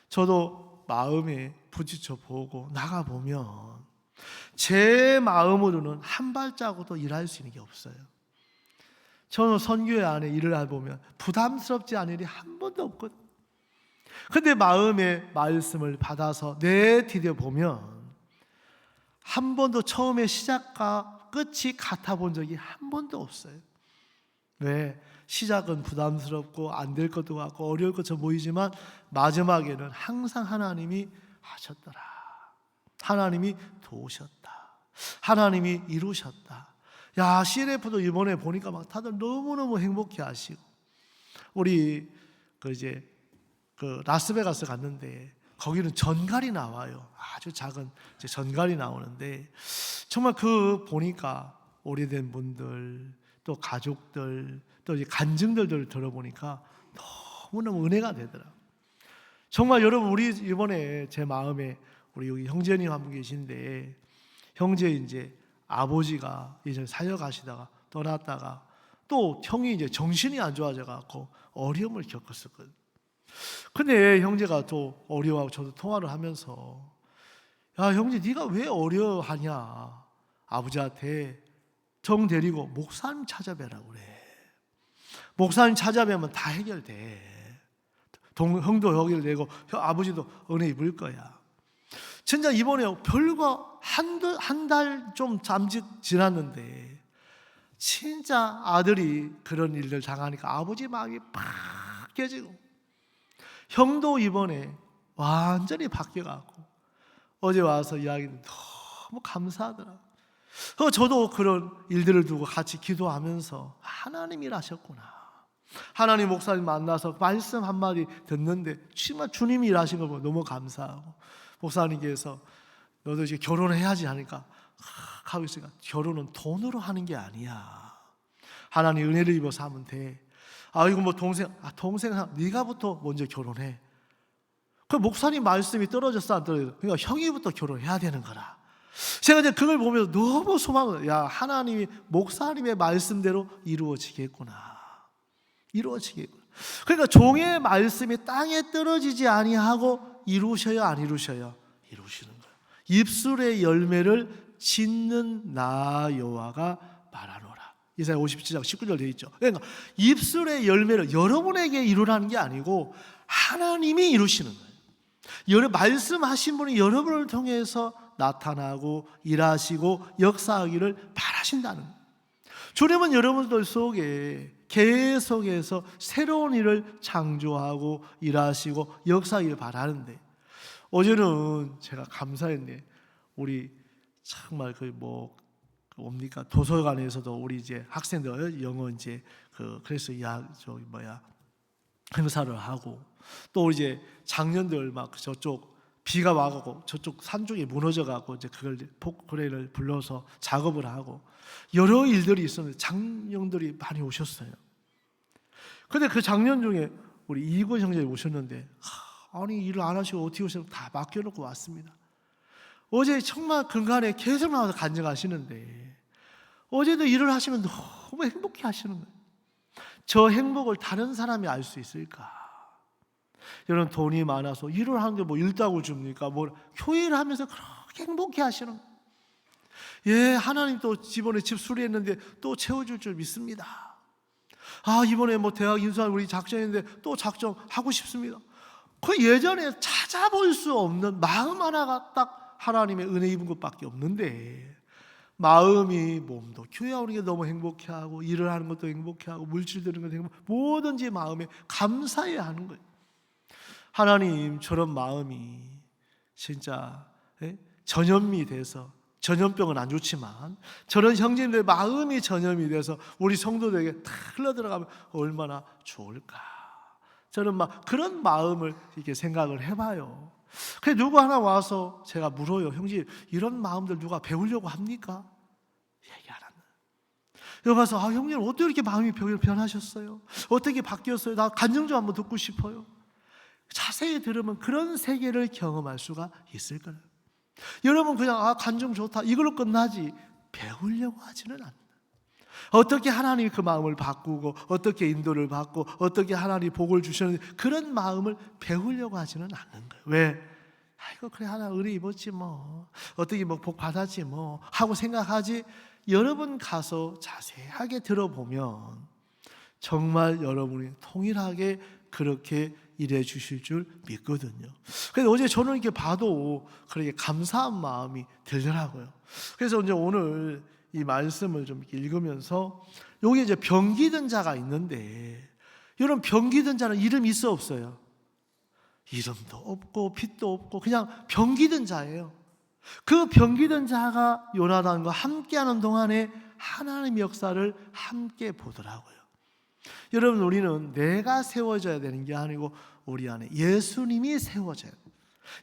저도 마음에 부딪혀 보고 나가보면 제 마음으로는 한 발자국도 일할 수 있는 게 없어요. 저는 선교회 안에 일을 해보면 부담스럽지 않은 일이 한 번도 없거든요. 근데 마음의 말씀을 받아서 내디뎌 보면 한 번도 처음에 시작과 끝이 같아 본 적이 한 번도 없어요. 왜? 시작은 부담스럽고 안 될 것도 같고 어려울 것처럼 보이지만 마지막에는 항상 하나님이 하셨더라, 하나님이 도우셨다, 하나님이 이루셨다. 야, CNF도 이번에 보니까 막 다들 너무너무 행복해 하시고, 우리 라스베가스 갔는데 거기는 전갈이 나와요. 아주 작은 전갈이 나오는데 정말 보니까 오래된 분들, 또 가족들, 또 간증들을 들어보니까 너무너무 은혜가 되더라고요. 정말 여러분, 우리 이번에 제 마음에 우리 여기 형제님 한 분 계신데, 형제 이제 아버지가 예전에 살려가시다가 떠났다가 또 형이 이제 정신이 안 좋아져 갖고 어려움을 겪었었거든요. 근데 형제가 또 어려워하고 저도 통화를 하면서, 야 형제, 네가 왜 어려워하냐, 아버지한테 정 데리고 목사님 찾아뵈라고 그래. 목사님 찾아뵈면 다 해결돼. 형도 여기를 내고 아버지도 은혜 입을 거야. 진짜 이번에 별거 한 달 좀 잠시 지났는데 진짜 아들이 그런 일들 당하니까 아버지 마음이 팍 깨지고, 형도 이번에 완전히 바뀌어가고 어제 와서 이야기는 너무 감사하더라고요. 저도 그런 일들을 두고 같이 기도하면서 하나님이 일하셨구나, 하나님 목사님 만나서 말씀 한마디 듣는데 정말 주님이 일하신 걸 보고 너무 감사하고, 목사님께서 너도 이제 결혼해야지 하니까 하고 있으니까 결혼은 돈으로 하는 게 아니야, 하나님 은혜를 입어서 하면 돼. 이거 동생 네가부터 먼저 결혼해. 그 목사님 말씀이 떨어졌어 안 떨어졌어? 그러니까 형이부터 결혼해야 되는 거라. 제가 이제 그걸 보면서 너무 소망을, 야, 하나님이 목사님의 말씀대로 이루어지겠구나. 이루어지겠구나. 그러니까 종의 말씀이 땅에 떨어지지 아니하고 이루셔요, 안 이루셔요? 이루시는 거예요. 입술의 열매를 짓는 나 여호와가 말하노라. 이사야 57장 19절 되어 있죠. 그러니까 입술의 열매를 여러분에게 이루라는 게 아니고 하나님이 이루시는 거예요. 말씀하신 분이 여러분을 통해서 나타나고 일하시고 역사하기를 바라신다는 거예요. 주님은 여러분들 속에 계속해서 새로운 일을 창조하고 일하시고 역사하기를 바라는데, 어제는 제가 감사했네. 우리 정말 뭡니까, 도서관에서도 우리 이제 학생들 영어 이제 그래서 행사를 하고, 또 이제 작년들 막 저쪽 비가 와가고 저쪽 산 쪽이 무너져가고 이제 그걸 포크레인을 불러서 작업을 하고 여러 일들이 있었는데 장년들이 많이 오셨어요. 근데 그 작년 중에 우리 이권 형제님 오셨는데, 아니 일을 안 하시고 어떻게 오셨어요? 다 맡겨놓고 왔습니다. 어제 정말 근간에 계속 나와서 간증하시는데, 어제도 일을 하시면 너무 행복해 하시는 거예요. 저 행복을 다른 사람이 알 수 있을까? 여러분, 돈이 많아서 일을 하는데 뭐 일당을 줍니까? 교회를 하면서 그렇게 행복해 하시는 거예요. 예, 하나님 또 이번에 집 수리했는데 또 채워줄 줄 믿습니다. 이번에 대학 인수한 우리 작정했는데 또 작정하고 싶습니다. 그 예전에 찾아볼 수 없는 마음 하나가 딱 하나님의 은혜 입은 것밖에 없는데, 마음이 몸도 교회 오는 게 너무 행복해하고 일을 하는 것도 행복해하고 물질 드는 것도 행복해, 뭐든지 마음에 감사해야 하는 거예요. 하나님, 저런 마음이 진짜 전염이 돼서, 전염병은 안 좋지만 저런 형제님들의 마음이 전염이 돼서 우리 성도들에게 다 흘러들어가면 얼마나 좋을까. 저는 그런 마음을 이렇게 생각을 해봐요. 그래서 누구 하나 와서 제가 물어요. 형제, 이런 마음들 누가 배우려고 합니까? 얘기 안 한다. 여기 가서 형님 어떻게 이렇게 마음이 변하셨어요? 어떻게 바뀌었어요? 나 간증 좀 한번 듣고 싶어요. 자세히 들으면 그런 세계를 경험할 수가 있을 거예요. 여러분 그냥 간증 좋다 이걸로 끝나지 배우려고 하지는 않는다. 어떻게 하나님이 그 마음을 바꾸고 어떻게 인도를 받고 어떻게 하나님이 복을 주셨는지 그런 마음을 배우려고 하지는 않는 거예요. 왜? 아이고 그래 하나 은혜 입었지 뭐 어떻게 복 받았지 뭐 하고 생각하지. 여러분 가서 자세하게 들어보면 정말 여러분이 통일하게 그렇게 일해 주실 줄 믿거든요. 그래서 어제 저는 이렇게 봐도 그렇게 감사한 마음이 들더라고요. 그래서 이제 오늘 이 말씀을 좀 읽으면서 여기 이제 병기든 자가 있는데, 여러분 병기든 자는 이름이 있어 없어요? 이름도 없고 빛도 없고 그냥 병기든 자예요. 그 병기든 자가 요나단과 함께하는 동안에 하나님의 역사를 함께 보더라고요. 여러분 우리는 내가 세워져야 되는 게 아니고 우리 안에 예수님이 세워져야 돼요.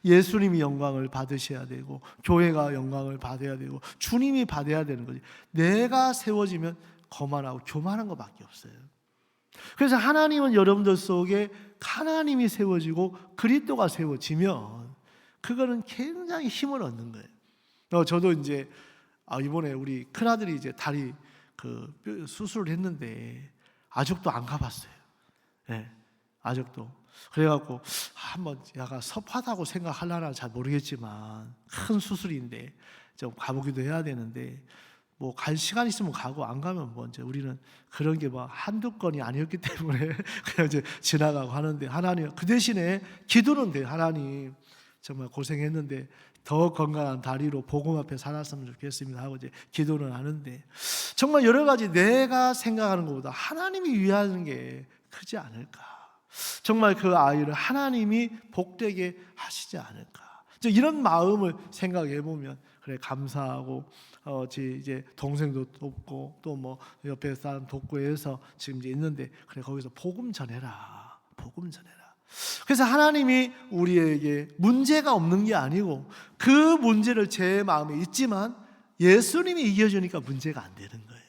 예수님이 영광을 받으셔야 되고 교회가 영광을 받아야 되고 주님이 받아야 되는 거지. 내가 세워지면 거만하고 교만한 것밖에 없어요. 그래서 하나님은 여러분들 속에 하나님이 세워지고 그리스도가 세워지면 그거는 굉장히 힘을 얻는 거예요. 저도 이제 이번에 우리 큰아들이 이제 다리 수술을 했는데 아직도 안 가봤어요. 네, 아직도. 그래갖고 한번 약간 섭하다고 생각하려나 잘 모르겠지만 큰 수술인데 좀 가보기도 해야 되는데 뭐 갈 시간 있으면 가고 안 가면 뭐 이제 우리는 그런 게 뭐 한두 건이 아니었기 때문에 그냥 이제 지나가고 하는데, 하나님 그 대신에 기도는 돼요. 하나님 정말 고생했는데 더 건강한 다리로 복음 앞에 살았으면 좋겠습니다 하고 이제 기도는 하는데, 정말 여러 가지 내가 생각하는 것보다 하나님이 위하는 게 크지 않을까. 정말 그 아이를 하나님이 복되게 하시지 않을까. 이런 마음을 생각해 보면 그래 감사하고 이제 동생도 돕고 또 뭐 옆에 사람 돕고 해서 지금 이제 있는데 그래 거기서 복음 전해라. 복음 전해라. 그래서 하나님이 우리에게 문제가 없는 게 아니고 그 문제를 제 마음에 있지만 예수님이 이겨주니까 문제가 안 되는 거예요.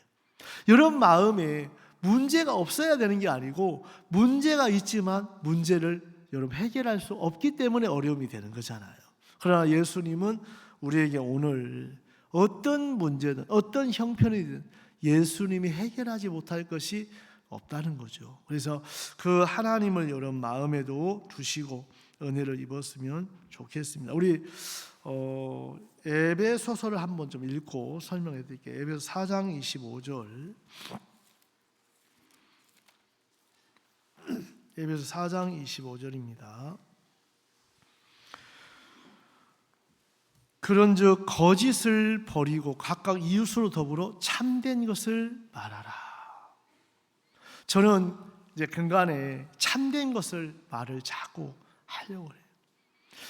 여러분 마음에 문제가 없어야 되는 게 아니고 문제가 있지만 문제를 여러분 해결할 수 없기 때문에 어려움이 되는 거잖아요. 그러나 예수님은 우리에게 오늘 어떤 문제든 어떤 형편이든 예수님이 해결하지 못할 것이 없다는 거죠. 그래서 그 하나님을 여러분 마음에도 두시고 은혜를 입었으면 좋겠습니다. 우리 에베소서를 한번 좀 읽고 설명해 드릴게요. 에베소 4장 25절. 에베소 4장 25절입니다. 그런즉 거짓을 버리고 각각 이웃으로 더불어 참된 것을 말하라. 저는 이제 근간에 참된 것을 말을 자꾸 하려고 해요.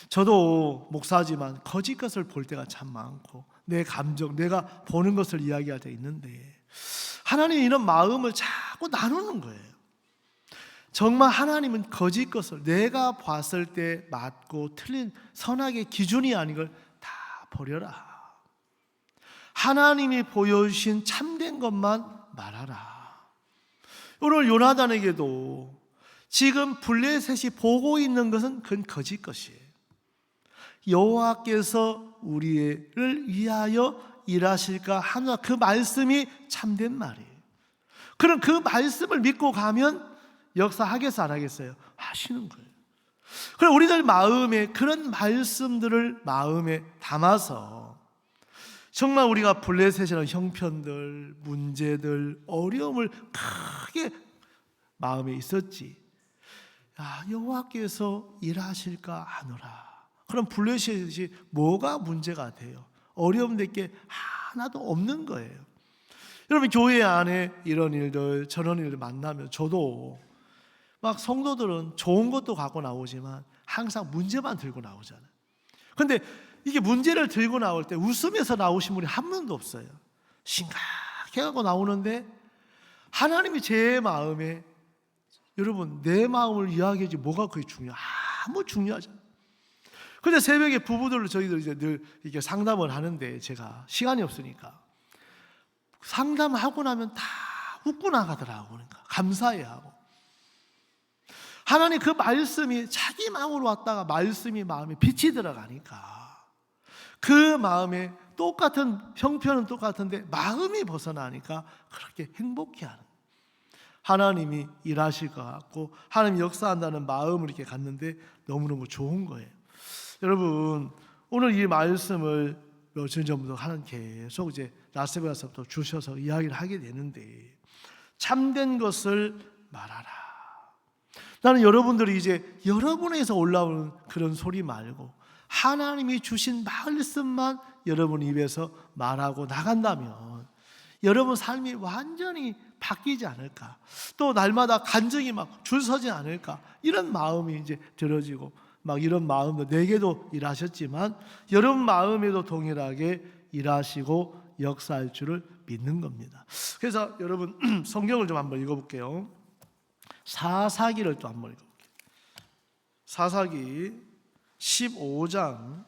저도 목사지만 거짓 것을 볼 때가 참 많고 내 감정, 내가 보는 것을 이야기할 때 있는데 하나님이 이런 마음을 자꾸 나누는 거예요. 정말 하나님은 거짓 것을 내가 봤을 때 맞고 틀린 선악의 기준이 아닌 걸 다 버려라. 하나님이 보여주신 참된 것만 말하라. 오늘 요나단에게도 지금 블레셋이 보고 있는 것은 그건 거짓 것이에요. 여호와께서 우리를 위하여 일하실까 하나 그 말씀이 참된 말이에요. 그럼 그 말씀을 믿고 가면 역사하겠어 안 하겠어요? 하시는 거예요. 그럼 우리들 마음에 그런 말씀들을 마음에 담아서 정말 우리가 블레셋이라는 형편들, 문제들, 어려움을 크게 마음에 있었지. 여호와께서 일하실까 하노라. 그럼 블레셋이 뭐가 문제가 돼요? 어려움 될 게 하나도 없는 거예요. 여러분 교회 안에 이런 일들 저런 일들 만나면 저도 막 성도들은 좋은 것도 갖고 나오지만 항상 문제만 들고 나오잖아요. 그런데 이게 문제를 들고 나올 때 웃으면서 나오신 분이 한 명도 없어요. 심각해갖고 나오는데 하나님이 제 마음에 여러분 내 마음을 이야기하지 뭐가 그게 중요해요? 아무 중요하지 않아요. 근데 새벽에 부부들로 저희들 이제 늘 이렇게 상담을 하는데 제가 시간이 없으니까 상담하고 나면 다 웃고 나가더라고. 그러니까 감사해하고 하나님 그 말씀이 자기 마음으로 왔다가 말씀이 마음에 빛이 들어가니까 그 마음에 똑같은 형편은 똑같은데 마음이 벗어나니까 그렇게 행복해하는 하나님이 일하실 것 같고 하나님이 역사한다는 마음을 이렇게 갖는데 너무너무 좋은 거예요. 여러분 오늘 이 말씀을 며칠 전부터 하나님 계속 이제 라스베가스부터 주셔서 이야기를 하게 되는데 참된 것을 말하라. 나는 여러분들이 이제 여러분에서 올라오는 그런 소리 말고 하나님이 주신 말씀만 여러분 입에서 말하고 나간다면 여러분 삶이 완전히 바뀌지 않을까. 또 날마다 간증이 막 줄 서지 않을까. 이런 마음이 이제 들어지고 막 이런 마음도 내게도 일하셨지만 여러분 마음에도 동일하게 일하시고 역사할 줄을 믿는 겁니다. 그래서 여러분 성경을 좀 한번 읽어볼게요. 사사기를 또 한번 읽어볼게요. 사사기 15장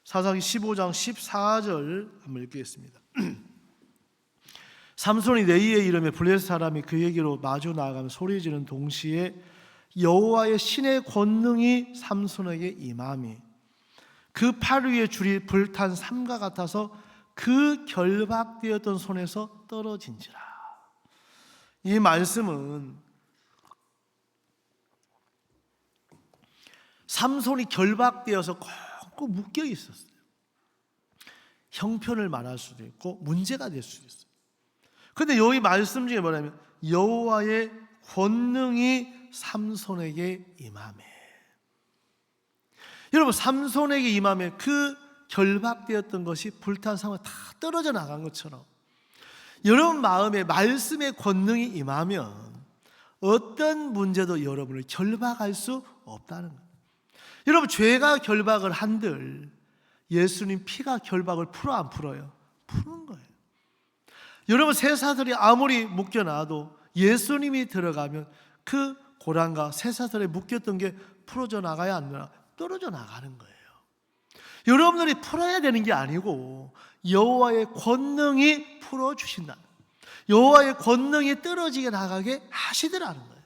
사사기 15장 14절 한번 읽겠습니다. 삼손이 네이의 이름에 블레셋 사람이 그에게로 마주 나아가며 소리지는 동시에 여호와의 신의 권능이 삼손에게 임함이 그 팔 위에 줄이 불탄 삼과 같아서 그 결박되었던 손에서 떨어진지라. 이 말씀은 삼손이 결박되어서 꼭 묶여 있었어요. 형편을 말할 수도 있고 문제가 될 수도 있어요. 그런데 여기 말씀 중에 뭐냐면 여호와의 권능이 삼손에게 임하매. 여러분 삼손에게 임하매 그 결박되었던 것이 불탄 상황에 다 떨어져 나간 것처럼 여러분 마음에 말씀의 권능이 임하면 어떤 문제도 여러분을 결박할 수 없다는 거예요. 여러분 죄가 결박을 한들 예수님 피가 결박을 풀어 안 풀어요? 푸는 거예요. 여러분 새사슬이 아무리 묶여놔도 예수님이 들어가면 그 고난과 새사슬에 묶였던 게 풀어져 나가야 안 나가? 떨어져 나가는 거예요. 여러분들이 풀어야 되는 게 아니고 여호와의 권능이 풀어주신다. 여호와의 권능이 떨어지게 나가게 하시더라는 거예요.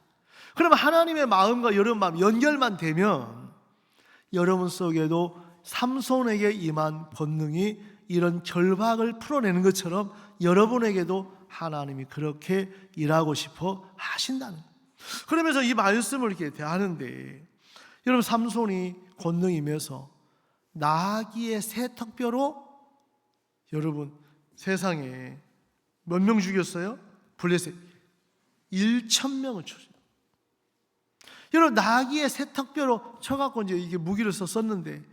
그러면 하나님의 마음과 여러분 마음 연결만 되면 여러분 속에도 삼손에게 임한 권능이 이런 결박을 풀어내는 것처럼 여러분에게도 하나님이 그렇게 일하고 싶어 하신다는 거예요. 그러면서 이 말씀을 이렇게 대하는데, 여러분 삼손이 권능이 임해서 나귀의 새 턱뼈로 여러분 세상에 몇 명 죽였어요? 블레셋 1,000명을 쳤어요. 여러분 나귀의 새 턱뼈로 쳐갖고 이제 이게 무기를 썼는데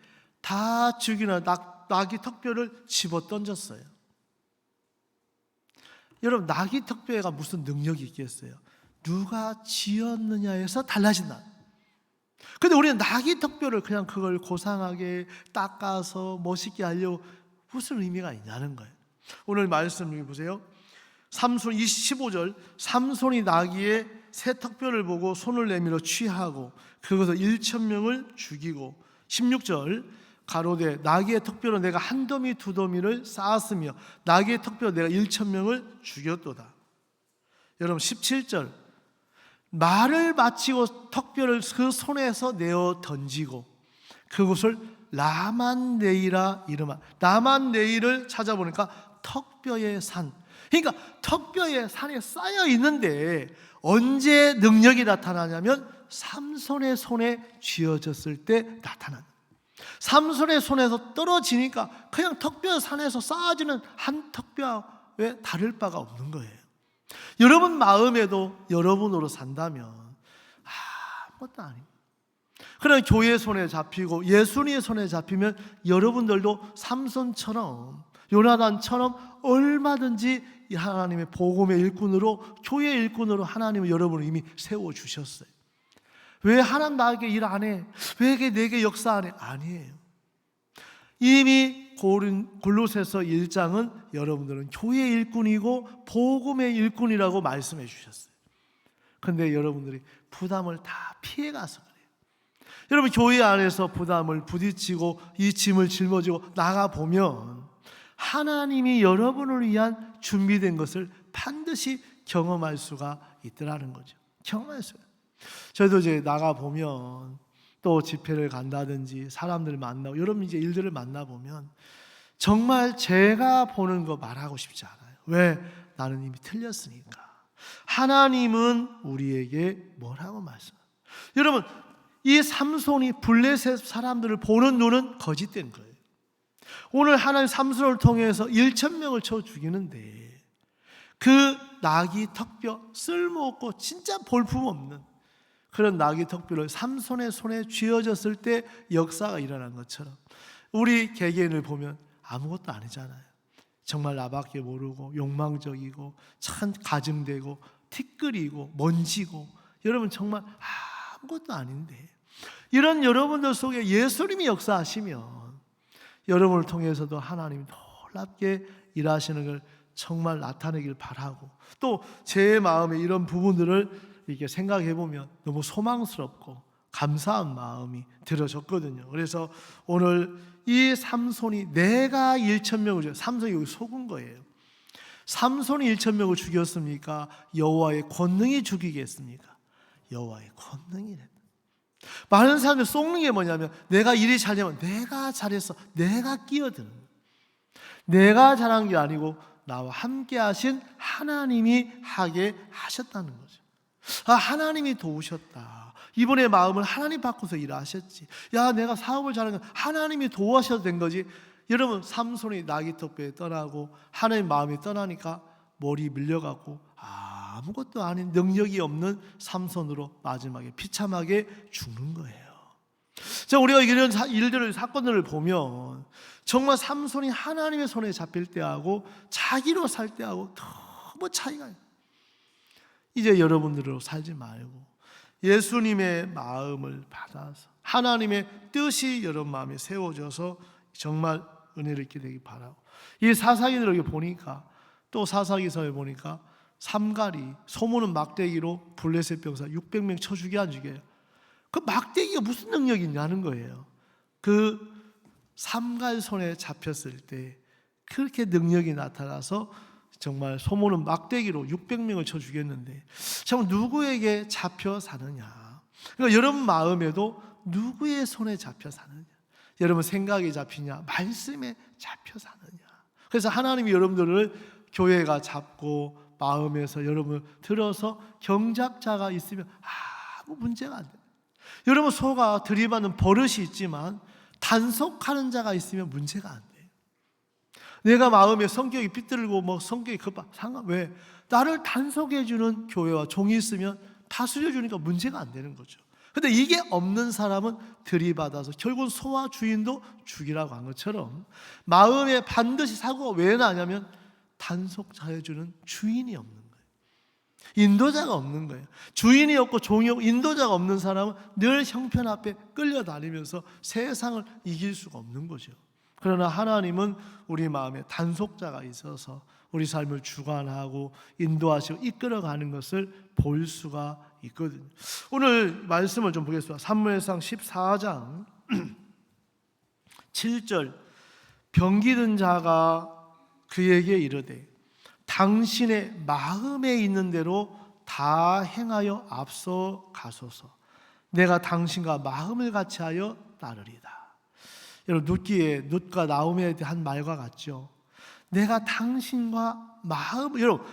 다 죽이나 나귀 턱뼈를 집어 던졌어요. 여러분 나귀 턱뼈가 무슨 능력이 있겠어요? 누가 지었느냐에서 달라진다. 근데 우리는 나귀 턱뼈를 그냥 그걸 고상하게 닦아서 멋있게 하려고 무슨 의미가 있냐는 거예요. 오늘 말씀을 보세요. 삼손 15절, 삼손이 나귀의 새 턱뼈를 보고 손을 내밀어 취하고 그것을 1,000명을 죽이고, 16절 가로되 나귀의 턱뼈로 내가 한 더미 두 더미를 쌓았으며 나귀의 턱뼈로 내가 1,000명을 죽였도다. 여러분 17절 말을 마치고 턱뼈를 그 손에서 내어 던지고 그곳을 라만네이라 이름하. 라만네이를 찾아보니까 턱뼈의 산. 그러니까 턱뼈의 산에 쌓여 있는데 언제 능력이 나타나냐면 삼손의 손에 쥐어졌을 때 나타난다. 삼손의 손에서 떨어지니까 그냥 턱뼈 산에서 쌓아지는 한 턱뼈에 다를 바가 없는 거예요. 여러분 마음에도 여러분으로 산다면 아무것도 아닙니다. 그러나 교회의 손에 잡히고 예수님의 손에 잡히면 여러분들도 삼손처럼 요나단처럼 얼마든지 하나님의 복음의 일꾼으로, 교회의 일꾼으로 하나님은 여러분을 이미 세워주셨어요. 왜 하나님 나에게 일 안 해? 왜 내게 역사 안 해? 아니에요. 이미 골로새서 1장은 여러분들은 교회의 일꾼이고 복음의 일꾼이라고 말씀해 주셨어요. 그런데 여러분들이 부담을 다 피해가서 그래요. 여러분 교회 안에서 부담을 부딪히고 이 짐을 짊어지고 나가보면 하나님이 여러분을 위한 준비된 것을 반드시 경험할 수가 있더라는 거죠. 경험할 수가. 저희도 이제 나가보면 또 집회를 간다든지 사람들을 만나고 여러분 이제 일들을 만나보면 정말 제가 보는 거 말하고 싶지 않아요. 왜? 나는 이미 틀렸으니까. 하나님은 우리에게 뭐라고 말씀해요? 여러분 이 삼손이 블레셋 사람들을 보는 눈은 거짓된 거예요. 오늘 하나님 삼손을 통해서 1,000명을 쳐 죽이는데 그 나귀 턱뼈 쓸모없고 진짜 볼품없는 그런 나귀 턱뼈를 삼손의 손에 쥐어졌을 때 역사가 일어난 것처럼 우리 개개인을 보면 아무것도 아니잖아요. 정말 나밖에 모르고 욕망적이고 참 가증되고 티끌이고 먼지고 여러분 정말 아무것도 아닌데 이런 여러분들 속에 예수님이 역사하시면 여러분을 통해서도 하나님이 놀랍게 일하시는 걸 정말 나타내길 바라고, 또 제 마음에 이런 부분들을 이렇게 생각해 보면 너무 소망스럽고 감사한 마음이 들어졌거든요. 그래서 오늘 이 삼손이 내가 1,000명을 죽였, 삼손이 여기 속은 거예요. 삼손이 1,000명을 죽였습니까? 여호와의 권능이 죽이겠습니까? 여호와의 권능이래. 많은 사람들 속는 게 뭐냐면 내가 일이 잘 되면 내가 잘했어, 내가 끼어드는, 내가 잘한 게 아니고 나와 함께 하신 하나님이 하게 하셨다는 거죠. 하나님이 도우셨다. 이번에 마음을 하나님 바꿔서 일하셨지. 내가 사업을 잘하는 건 하나님이 도와셔도 된 거지. 여러분 삼손이 나귀 턱뼈에 떠나고 하나님 마음이 떠나니까 머리 밀려갖고 아무것도 아닌 능력이 없는 삼손으로 마지막에 비참하게 죽는 거예요. 자, 우리가 이런 일들을 사건들을 보면 정말 삼손이 하나님의 손에 잡힐 때하고 자기로 살 때하고 너무 차이가 있어요. 이제 여러분들로 살지 말고 예수님의 마음을 받아서 하나님의 뜻이 여러분 마음에 세워져서 정말 은혜를 있게 되기 바라고, 이 사사기들을 보니까 또 사사기서에 보니까 삼갈이 소문은 막대기로 블레셋 병사 600명 쳐 죽여 안 죽여요. 그 막대기가 무슨 능력이 있냐는 거예요. 그 삼갈 손에 잡혔을 때 그렇게 능력이 나타나서 정말 소문은 막대기로 600명을 쳐 죽였는데 참 누구에게 잡혀 사느냐. 그러니까 여러분 마음에도 누구의 손에 잡혀 사느냐. 여러분 생각에 잡히냐, 말씀에 잡혀 사느냐. 그래서 하나님이 여러분들을 교회가 잡고 마음에서 여러분을 들어서 경작자가 있으면 아무 문제가 안 돼요. 여러분 소가 들이받는 버릇이 있지만 단속하는 자가 있으면 문제가 안 돼요. 내가 마음에 성격이 삐뚤고 뭐 성격이 왜? 나를 단속해주는 교회와 종이 있으면 다스려주니까 문제가 안 되는 거죠. 근데 이게 없는 사람은 들이받아서 결국은 소와 주인도 죽이라고 한 것처럼 마음에 반드시 사고가 왜 나냐면 단속자해주는 주인이 없는 거예요. 인도자가 없는 거예요. 주인이 없고 종이 없고 인도자가 없는 사람은 늘 형편 앞에 끌려다니면서 세상을 이길 수가 없는 거죠. 그러나 하나님은 우리 마음에 단속자가 있어서 우리 삶을 주관하고 인도하시고 이끌어가는 것을 볼 수가 있거든요. 오늘 말씀을 좀 보겠습니다. 사무엘상 14장 7절 병기 든 자가 그에게 이르되 당신의 마음에 있는 대로 다 행하여 앞서 가소서. 내가 당신과 마음을 같이 하여 따르리다. 여러분 룻과 나오미에 한 말과 같죠. 내가 당신과 마음, 여러분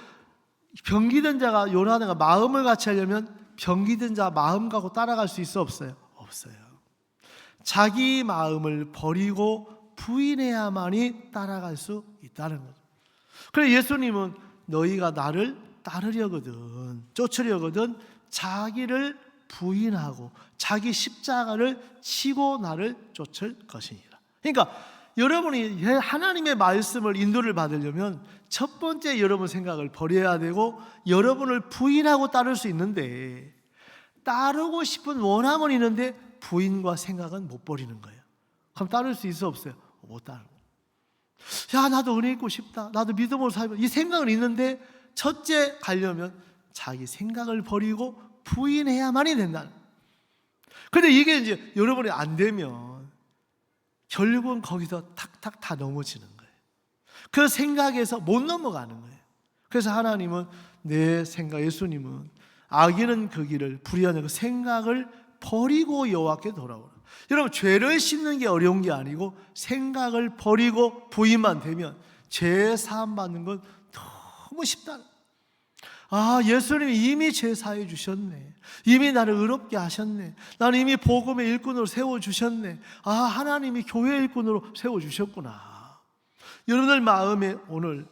병기든 자가 요나단과 마음을 같이 하려면 병기든 자 마음 갖고 따라갈 수 있어 없어요? 없어요. 자기 마음을 버리고 부인해야만이 따라갈 수 있다는 거죠. 그래서 예수님은 너희가 나를 따르려거든, 쫓으려거든 자기를 부인하고 자기 십자가를 치고 나를 쫓을 것이니라. 그러니까 여러분이 하나님의 말씀을 인도를 받으려면 첫 번째 여러분 생각을 버려야 되고 여러분을 부인하고 따를 수 있는데 따르고 싶은 원함은 있는데 부인과 생각은 못 버리는 거예요. 그럼 따를 수 있어 없어요? 못 따르고. 야 나도 은혜 있고 싶다, 나도 믿음으로 살고, 이 생각은 있는데 첫째 가려면 자기 생각을 버리고 부인해야만이 된다는 거예요. 근데 이게 이제 여러분이 안 되면 결국은 거기서 탁탁 다 넘어지는 거예요. 그 생각에서 못 넘어가는 거예요. 그래서 하나님은 내 생각, 예수님은 악인은 그 길을 불의하는 그 생각을 버리고 여호와께 돌아오라. 여러분 죄를 씻는 게 어려운 게 아니고 생각을 버리고 부인만 되면 죄 사함 받는 건 너무 쉽다는 거예요. 예수님이 이미 죄 사해 주셨네. 이미 나를 의롭게 하셨네. 나는 이미 복음의 일꾼으로 세워주셨네. 하나님이 교회 일꾼으로 세워주셨구나. 여러분들 마음에 오늘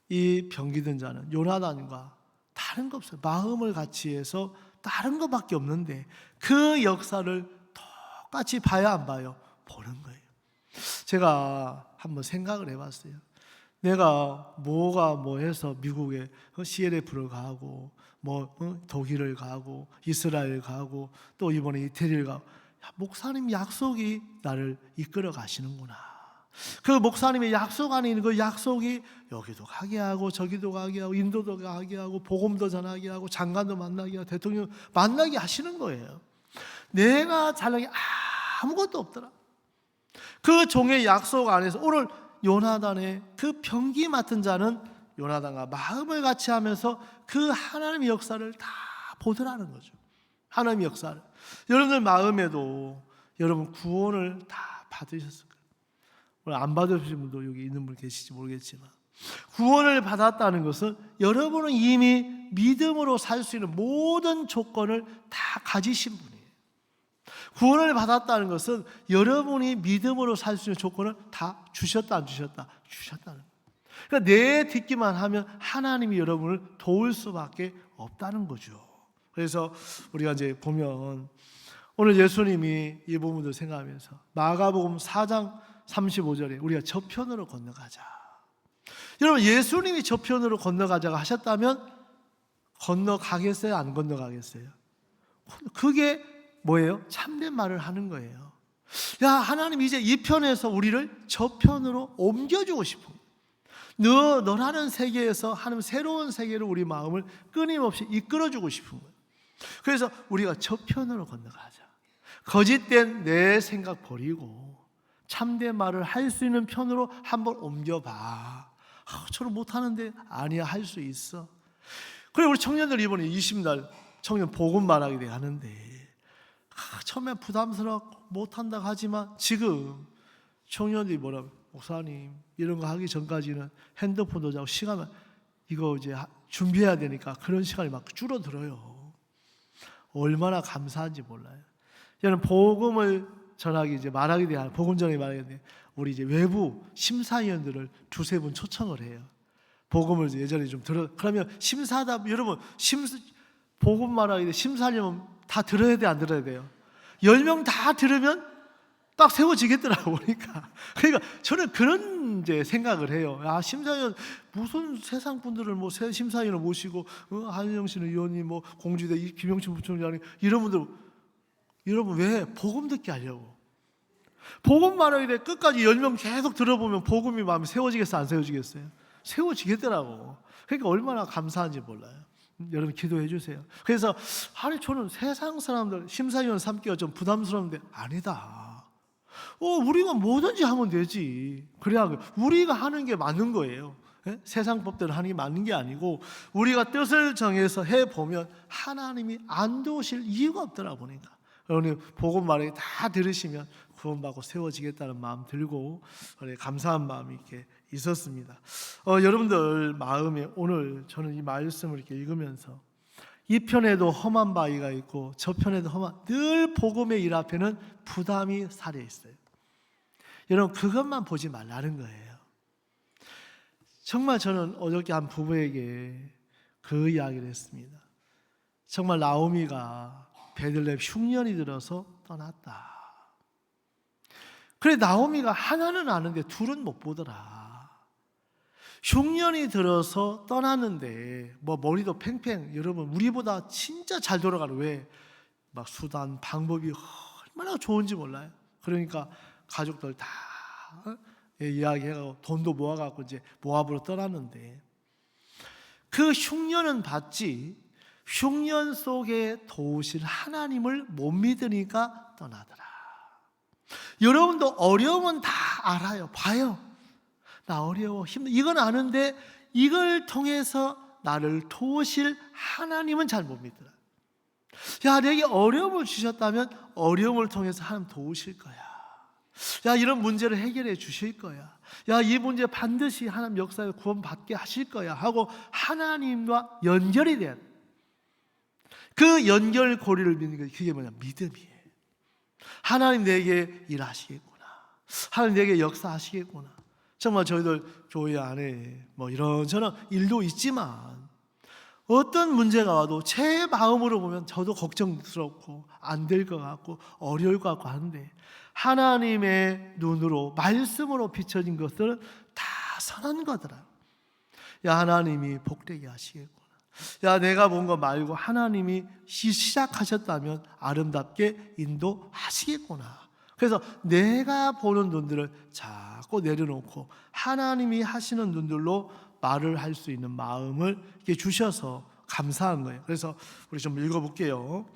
이 병기든 자는 요나단과 다른 거 없어요. 마음을 같이 해서 다른 것밖에 없는데 그 역사를 똑같이 봐야 안 봐요? 보는 거예요. 제가 한번 생각을 해봤어요. 내가 뭐 해서 미국에 CLF를 가고 독일을 가고 이스라엘 가고 또 이번에 이태리를 가고, 목사님 약속이 나를 이끌어 가시는구나. 그 목사님의 약속 안에 있는 그 약속이 여기도 가게 하고 저기도 가게 하고 인도도 가게 하고 복음도 전하게 하고 장관도 만나게 하고 대통령 만나게 하시는 거예요. 내가 잘난 게 아무것도 없더라. 그 종의 약속 안에서 오늘 요나단의 그 병기 맡은 자는 요나단과 마음을 같이 하면서 그 하나님의 역사를 다 보더라는 거죠. 하나님의 역사를. 여러분들 마음에도 여러분 구원을 다 받으셨을 거예요. 오늘 안 받으신 분도 여기 있는 분 계실지 모르겠지만 구원을 받았다는 것은 여러분은 이미 믿음으로 살 수 있는 모든 조건을 다 가지신 분이에요. 구원을 받았다는 것은 여러분이 믿음으로 살 수 있는 조건을 다 주셨다 안 주셨다? 주셨다는 거예요. 그러니까 내 듣기만 하면 하나님이 여러분을 도울 수밖에 없다는 거죠. 그래서 우리가 이제 보면 오늘 예수님이 이 부분을 생각하면서 마가복음 4장 35절에 우리가 저편으로 건너가자. 여러분 예수님이 저편으로 건너가자고 하셨다면 건너가겠어요? 안 건너가겠어요? 그게 뭐예요? 참된 말을 하는 거예요. 하나님 이제 이 편에서 우리를 저 편으로 옮겨주고 싶은 거예요. 너라는 세계에서 하나님 새로운 세계로 우리 마음을 끊임없이 이끌어주고 싶은 거예요. 그래서 우리가 저 편으로 건너가자. 거짓된 내 생각 버리고 참된 말을 할 수 있는 편으로 한번 옮겨봐. 저는 못하는데. 아니야, 할 수 있어. 그래, 우리 청년들 이번에 20날 청년 복음 말하게 돼 하는데 처음에 부담스럽고 못한다고 하지만 지금 청년들이 뭐라고, 목사님 이런 거 하기 전까지는 핸드폰도 자고 시간을 이거 이제 준비해야 되니까 그런 시간이 막 줄어들어요. 얼마나 감사한지 몰라요. 저는 복음을 전하기 이제 말하게 돼, 복음 전에 말하게 돼, 우리 이제 외부 심사위원들을 두세 분 초청을 해요. 복음을 예전에 좀 들어, 그러면 심사하다, 여러분 복음 말하게 돼 심사하려면 다 들어야 돼, 안 들어야 돼요? 10명 다 들으면 딱 세워지겠더라고. 그러니까 저는 그런 이제 생각을 해요. 심사위원 무슨 세상 분들을 뭐 심사위원을 모시고 한영신 의원님, 뭐 공주대 김영춘 부총장님 이런 분들, 여러분 왜 복음 듣게 하려고? 복음 말하게 돼 끝까지 10명 계속 들어보면 복음이 마음에 세워지겠어, 안 세워지겠어요? 세워지겠더라고. 그러니까 얼마나 감사한지 몰라요. 여러분 기도해 주세요. 그래서 저는 세상 사람들 심사위원 삼기가 좀 부담스러운데 아니다. 우리가 뭐든지 하면 되지. 그래야 우리가 하는 게 맞는 거예요. 세상 법대로 하는 게 맞는 게 아니고 우리가 뜻을 정해서 해보면 하나님이 안 도우실 이유가 없더라 보니까. 오늘 복음 말에 다 들으시면 구원받고 세워지겠다는 마음 들고 감사한 마음이 이렇게 있었습니다. 여러분들 마음에 오늘 저는 이 말씀을 이렇게 읽으면서 이 편에도 험한 바위가 있고 저 편에도 늘 복음의 일 앞에는 부담이 살려 있어요. 여러분 그것만 보지 말라는 거예요. 정말 저는 어저께 한 부부에게 그 이야기를 했습니다. 정말 나오미가 베들레헴 흉년이 들어서 떠났다. 그래, 나오미가 하나는 아는데 둘은 못 보더라. 흉년이 들어서 떠났는데 뭐 머리도 팽팽, 여러분 우리보다 진짜 잘 돌아가는, 왜? 막 수단 방법이 얼마나 좋은지 몰라요. 그러니까 가족들 다 이야기해가지고 돈도 모아갖고 이제 모압으로 떠났는데 그 흉년은 봤지 흉년 속에 도우실 하나님을 못 믿으니까 떠나더라. 여러분도 어려움은 다 알아요. 봐요. 나 어려워, 힘들어, 이건 아는데 이걸 통해서 나를 도우실 하나님은 잘 못 믿더라. 야, 내게 어려움을 주셨다면 어려움을 통해서 하나님 도우실 거야. 야, 이런 문제를 해결해 주실 거야. 야, 이 문제 반드시 하나님 역사에 구원받게 하실 거야 하고 하나님과 연결이 돼야 돼. 그 연결고리를 믿는 게 그게 뭐냐? 믿음이에요. 하나님 내게 일하시겠구나. 하나님 내게 역사하시겠구나. 정말 저희들 교회 안에 뭐 이런저런 일도 있지만 어떤 문제가 와도 제 마음으로 보면 저도 걱정스럽고 안 될 것 같고 어려울 것 같고 하는데 하나님의 눈으로 말씀으로 비춰진 것들은 다 선한 거더라. 야, 하나님이 복되게 하시겠구나. 야, 내가 본 거 말고 하나님이 시작하셨다면 아름답게 인도하시겠구나. 그래서 내가 보는 눈들을 자꾸 내려놓고 하나님이 하시는 눈들로 말을 할 수 있는 마음을 이렇게 주셔서 감사한 거예요. 그래서 우리 좀 읽어볼게요.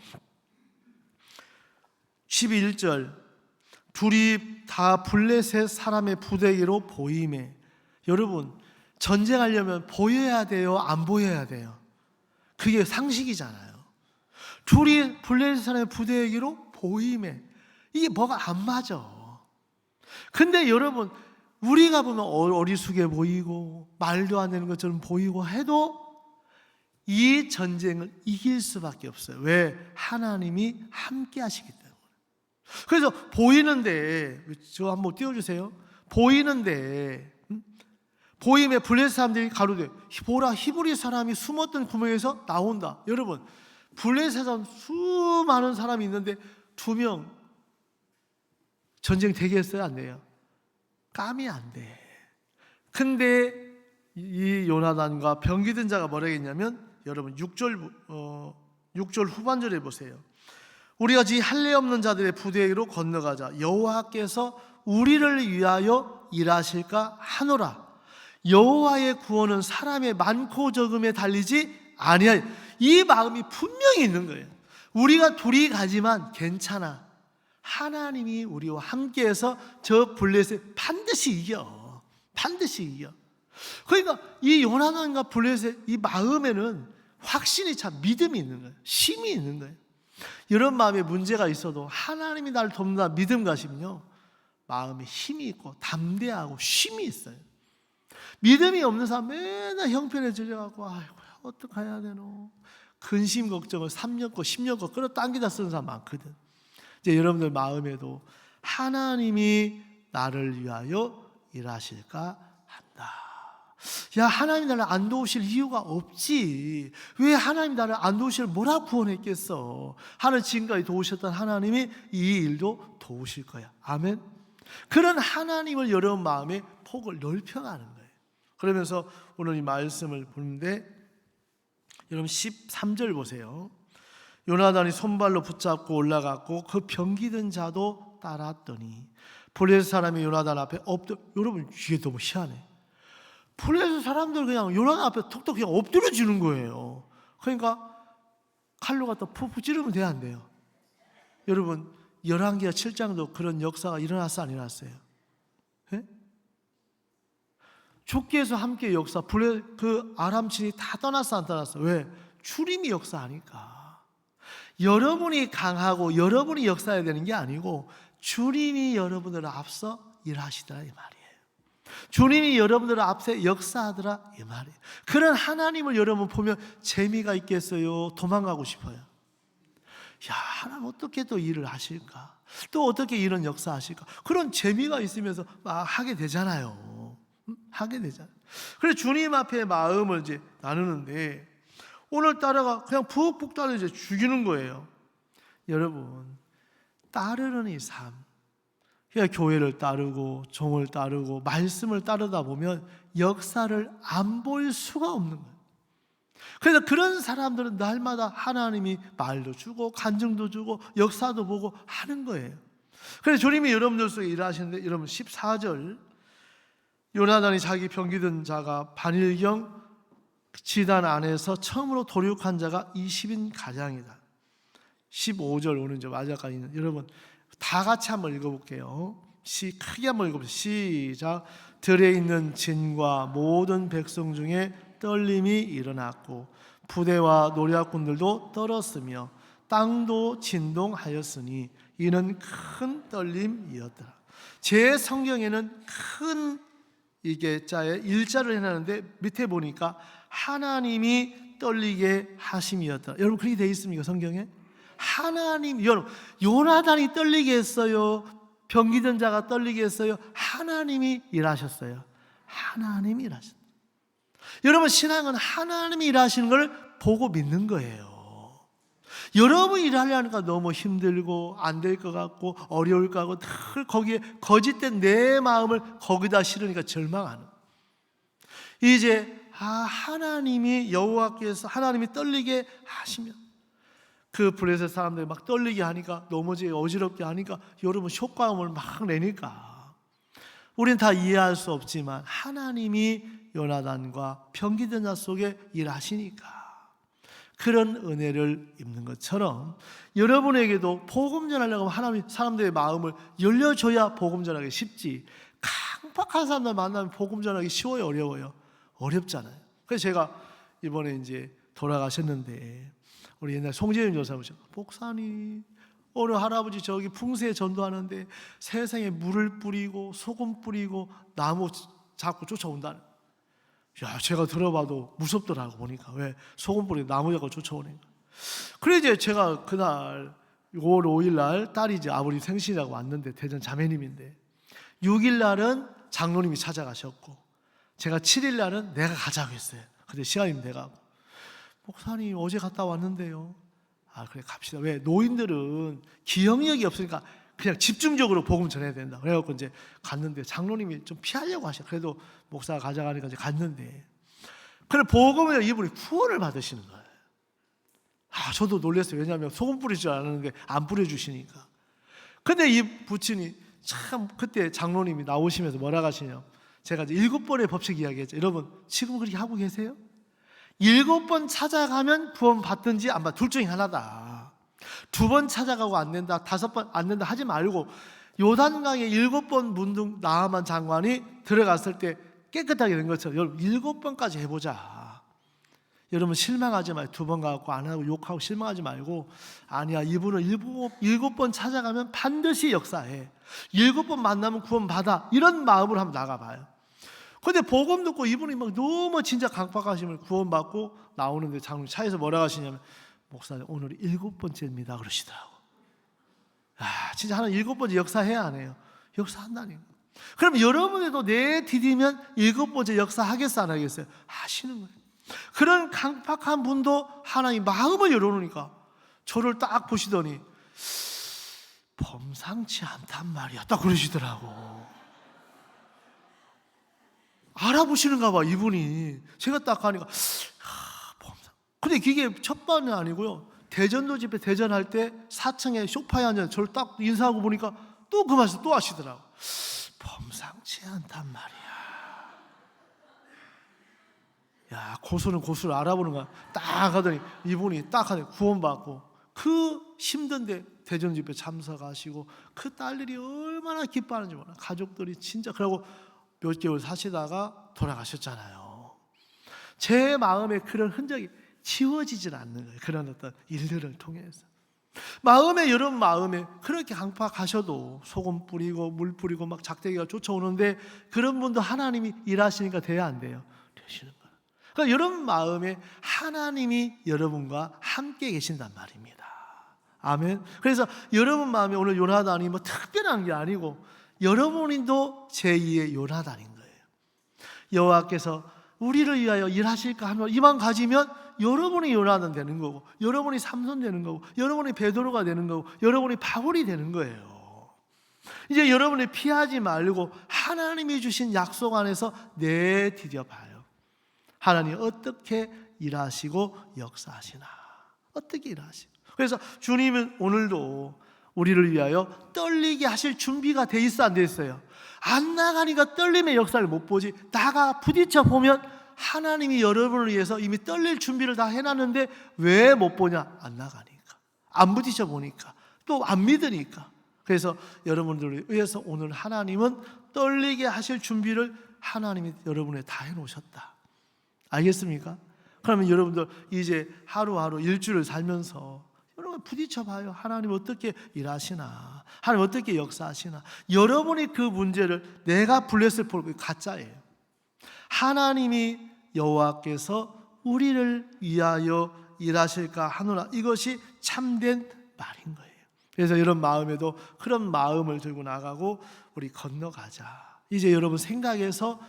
11절 둘이 다 블레셋 사람의 부대기로 보임에. 여러분 전쟁하려면 보여야 돼요, 안 보여야 돼요? 그게 상식이잖아요. 둘이 블레셋 사람의 부대기로 보임에. 이게 뭐가 안 맞아. 근데 여러분 우리가 보면 어리숙해 보이고 말도 안 되는 것처럼 보이고 해도 이 전쟁을 이길 수밖에 없어요. 왜? 하나님이 함께 하시기 때문에. 그래서 보이는데, 저 한번 띄워주세요. 보이는데 보임에 블레셋 사람들이 가로되 보라, 히브리 사람이 숨었던 구멍에서 나온다. 여러분 블레셋은 수많은 사람이 있는데 2명 전쟁 되겠어요, 안 돼요? 감이 안 돼. 근데 이 요나단과 병기든 자가 뭐라 했냐면, 여러분 6절 후반절에 보세요. 우리가 지 할례 없는 자들의 부대로 건너가자. 여호와께서 우리를 위하여 일하실까 하노라. 여호와의 구원은 사람의 많고 적음에 달리지 아니하여. 이 마음이 분명히 있는 거예요. 우리가 둘이 가지만 괜찮아. 하나님이 우리와 함께해서 저 블레셋 반드시 이겨. 반드시 이겨. 그러니까 이 요나단과 블레셋의 이 마음에는 확신이 참 믿음이 있는 거예요. 힘이 있는 거예요. 이런 마음에 문제가 있어도 하나님이 나를 돕는다 믿음 가시면요, 마음에 힘이 있고 담대하고 쉼이 있어요. 믿음이 없는 사람 맨날 형편에 질려갖고 아이고 어떻게 해야 되노, 근심 걱정을 3년 거 10년 거 끌어당기다 쓰는 사람 많거든. 이제 여러분들 마음에도 하나님이 나를 위하여 일하실까 한다. 야, 하나님 나를 안 도우실 이유가 없지. 왜 하나님 나를 안 도우실 뭐라 구원했겠어. 하는 지금까지 도우셨던 하나님이 이 일도 도우실 거야. 아멘. 그런 하나님을 여러분 마음에 폭을 넓혀가는 거예요. 그러면서 오늘 이 말씀을 보는데 여러분 13절 보세요. 요나단이 손발로 붙잡고 올라갔고 그 병기든 자도 따랐더니 블레셋 사람이 요나단 앞에 엎드려. 여러분 이게 너무 희한해. 블레셋 사람들 그냥 요나단 앞에 톡톡 그냥 엎드려 주는 거예요. 그러니까 칼로 갖다 푹푹 찌르면 돼야 안 돼요? 여러분 열왕기하 7장도 그런 역사가 일어났어 안 일어났어요? 네? 족기에서 함께 역사, 그 아람친이 다 떠났어 안 떠났어? 왜? 주님이 역사하니까. 여러분이 강하고 여러분이 역사해야 되는 게 아니고 주님이 여러분들을 앞서 일하시더라 이 말이에요. 주님이 여러분들을 앞서 역사하더라 이 말이에요. 그런 하나님을 여러분 보면 재미가 있겠어요? 도망가고 싶어요? 야, 하나님 어떻게 또 일을 하실까? 또 어떻게 이런 역사하실까? 그런 재미가 있으면서 막 하게 되잖아요. 하게 되잖아요. 그래서 주님 앞에 마음을 이제 나누는데 오늘따라가 그냥 푹푹 따라 이제 죽이는 거예요. 여러분, 따르는 이 삶, 그냥 교회를 따르고 종을 따르고 말씀을 따르다 보면 역사를 안 볼 수가 없는 거예요. 그래서 그런 사람들은 날마다 하나님이 말도 주고 간증도 주고 역사도 보고 하는 거예요. 그래서 주님이 여러분들 속에 일하시는데 여러분 14절 요나단이 자기 병기든 자가 반일경 지단 안에서 처음으로 도륙한 자가 20인 가량이다. 15절 오는 저 마지막까지 있는 여러분 다 같이 한번 읽어볼게요. 크게 한번 읽어보세요. 시작. 들에 있는 진과 모든 백성 중에 떨림이 일어났고 부대와 노략군들도 떨었으며 땅도 진동하였으니 이는 큰 떨림이었더라. 제 성경에는 큰 이게 자에 일자를 해놨는데 밑에 보니까 하나님이 떨리게 하심이었더라. 여러분 그렇게 되어 있습니까 성경에? 하나님, 여러분 요나단이 떨리게 했어요? 병기든 자가 떨리게 했어요? 하나님이 일하셨어요. 하나님이 일하셨어요. 여러분 신앙은 하나님이 일하시는 걸 보고 믿는 거예요. 여러분이 일하려니까 너무 힘들고 안 될 것 같고 어려울 것 같고 늘 거기에 거짓된 내 마음을 거기다 실으니까 절망하는. 이제 하나님이 여호와께서 하나님이 떨리게 하시면 그 블레셋 사람들이 막 떨리게 하니까 넘어지게 어지럽게 하니까 여러분 효과음을 막 내니까 우리는 다 이해할 수 없지만 하나님이 요나단과 병기든 자 속에 일하시니까 그런 은혜를 입는 것처럼 여러분에게도 복음 전하려고 하면 하나님 사람들의 마음을 열려줘야 복음 전하기 쉽지 강팍한 사람들 만나면 복음 전하기 쉬워요 어려워요? 어렵잖아요. 그래서 제가 이번에 이제 돌아가셨는데 우리 옛날 송재윤 교사 보셨죠? 목사님 어느 할아버지 저기 풍수에 전도하는데 세상에 물을 뿌리고 소금 뿌리고 나무 잡고 쫓아온다는. 야, 제가 들어봐도 무섭더라고 보니까. 왜? 소금 뿌리고 나무 잡고 쫓아오니까. 그래 이제 제가 그날 5월 5일 날 딸이 이제 아버지 생신이라고 왔는데 대전 자매님인데 6일 날은 장로님이 찾아가셨고 제가 7일 날은 내가 가자고 했어요. 근데 시간이 돼가고 목사님 어제 갔다 왔는데요. 그래 갑시다. 왜? 노인들은 기억력이 없으니까 그냥 집중적으로 복음 전해야 된다. 그래갖고 이제 갔는데 장로님이 좀 피하려고 하셔. 그래도 목사가 가져가니까 이제 갔는데 그래 복음을 이분이 구원을 받으시는 거예요. 저도 놀랐어요. 왜냐하면 소금 뿌릴 줄 알았는데 안 뿌려주시니까. 근데 이 부친이 참 그때 장로님이 나오시면서 뭐라 하시냐. 제가 이제 7번의 법칙 이야기했죠. 여러분 지금 그렇게 하고 계세요? 7번 찾아가면 구원 받든지 안 받, 둘 중에 하나다. 2번 찾아가고 안 된다, 5번 안 된다 하지 말고 요단강에 7번 문둥 나아만 장관이 들어갔을 때 깨끗하게 된 것처럼 여러분 7번까지 해보자. 여러분 실망하지 말고 2번 가고 안 하고 욕하고 실망하지 말고 아니야 이분은 7번 찾아가면 반드시 역사해. 7번 만나면 구원 받아. 이런 마음으로 한번 나가봐요. 근데 복음 듣고 이분이 막 너무 진짜 강박하시면 구원받고 나오는데 장로님 차에서 뭐라고 하시냐면 목사님 오늘이 7번째입니다 그러시더라고. 진짜 하나님 7번째 역사해야 안 해요? 역사한다니까. 그럼 여러분들도 내 디디면 7번째 역사하겠어 안 하겠어요? 하시는 거예요. 그런 강박한 분도 하나님 마음을 열어놓으니까 저를 딱 보시더니 범상치 않단 말이야 딱 그러시더라고. 알아보시는가 봐 이분이. 제가 딱 가니까 범상. 근데 이게 첫 번은 아니고요. 대전도 집회 대전할 때 4층에 소파에 앉아 저를 딱 인사하고 보니까 또 그 말씀 또 하시더라고. 범상치 않단 말이야. 야, 고수는 고수를 알아보는 거야. 딱 하더니 이분이 딱 하더니 구원받고 그 힘든데 대전 집회 참석하시고 그 딸들이 얼마나 기뻐하는지 몰라. 가족들이 진짜. 그러고 몇 개월 사시다가 돌아가셨잖아요. 제 마음에 그런 흔적이 지워지질 않는 거예요. 그런 어떤 일들을 통해서. 마음에 여러분 마음에 그렇게 강박하셔도 소금 뿌리고 물 뿌리고 막 작대기가 쫓아오는데 그런 분도 하나님이 일하시니까 돼야 안 돼요? 되시는 거예요. 그러니까 여러분 마음에 하나님이 여러분과 함께 계신단 말입니다. 아멘. 그래서 여러분 마음에 오늘 요나단이 뭐 특별한 게 아니고 여러분도 제2의 요나단인 거예요. 여호와께서 우리를 위하여 일하실까 하는 이만 가지면 여러분이 요나단 되는 거고 여러분이 삼손 되는 거고 여러분이 베드로가 되는 거고 여러분이 바울이 되는 거예요. 이제 여러분이 피하지 말고 하나님이 주신 약속 안에서 내디뎌 봐요. 하나님 어떻게 일하시고 역사하시나. 어떻게 일하시고. 그래서 주님은 오늘도 우리를 위하여 떨리게 하실 준비가 돼 있어 안 돼 있어요? 안 나가니까 떨림의 역사를 못 보지. 나가 부딪혀 보면 하나님이 여러분을 위해서 이미 떨릴 준비를 다 해놨는데 왜 못 보냐? 안 나가니까, 안 부딪혀 보니까, 또 안 믿으니까. 그래서 여러분들을 위해서 오늘 하나님은 떨리게 하실 준비를 하나님이 여러분에 다 해놓으셨다. 알겠습니까? 그러면 여러분들 이제 하루하루 일주를 살면서 여러분 부딪혀봐요. 하나님 어떻게 일하시나, 하나님 어떻게 역사하시나. 여러분이 그 문제를 내가 블레스를 볼고 가짜예요. 하나님이 여호와께서 우리를 위하여 일하실까 하노라. 이것이 참된 말인 거예요. 그래서 이런 마음에도 그런 마음을 들고 나가고 우리 건너가자. 이제 여러분 생각에서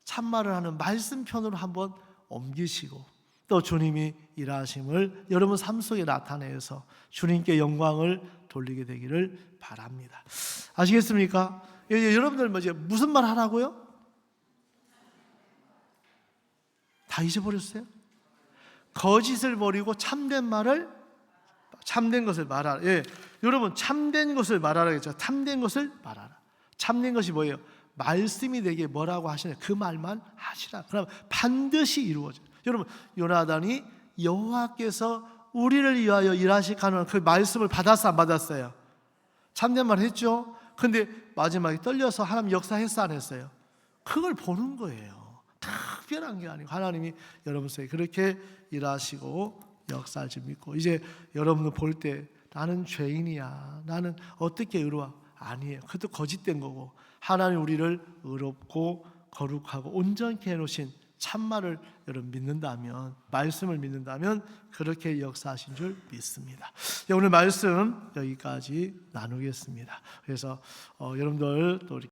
참말을 하는 말씀편으로 한번 옮기시고 또 주님이 일하심을 여러분 삶 속에 나타내서 주님께 영광을 돌리게 되기를 바랍니다. 아시겠습니까? 여러분들 이제 무슨 말 하라고요? 다 잊어버렸어요? 거짓을 버리고 참된 말을, 참된 것을 말하라. 예, 여러분 참된 것을 말하라 했죠. 참된 것을 말하라. 참된 것이 뭐예요? 말씀이 되게 뭐라고 하시냐, 그 말만 하시라. 그럼 반드시 이루어져요. 여러분 요나단이 여호와께서 우리를 위하여 일하실까 하는 그 말씀을 받았어 안 받았어요? 참된 말 했죠. 근데 마지막에 떨려서 하나님 역사했어 안 했어요? 그걸 보는 거예요. 특별한 게 아니고 하나님이 여러분 속에 그렇게 일하시고 역사할 줄 믿고, 이제 여러분들 볼 때 나는 죄인이야, 나는 어떻게 의로워? 아니에요. 그것도 거짓된 거고 하나님 우리를 의롭고 거룩하고 온전케 해놓으신 참말을 여러분 믿는다면, 말씀을 믿는다면 그렇게 역사하신 줄 믿습니다. 오늘 말씀 여기까지 나누겠습니다. 그래서 여러분들 또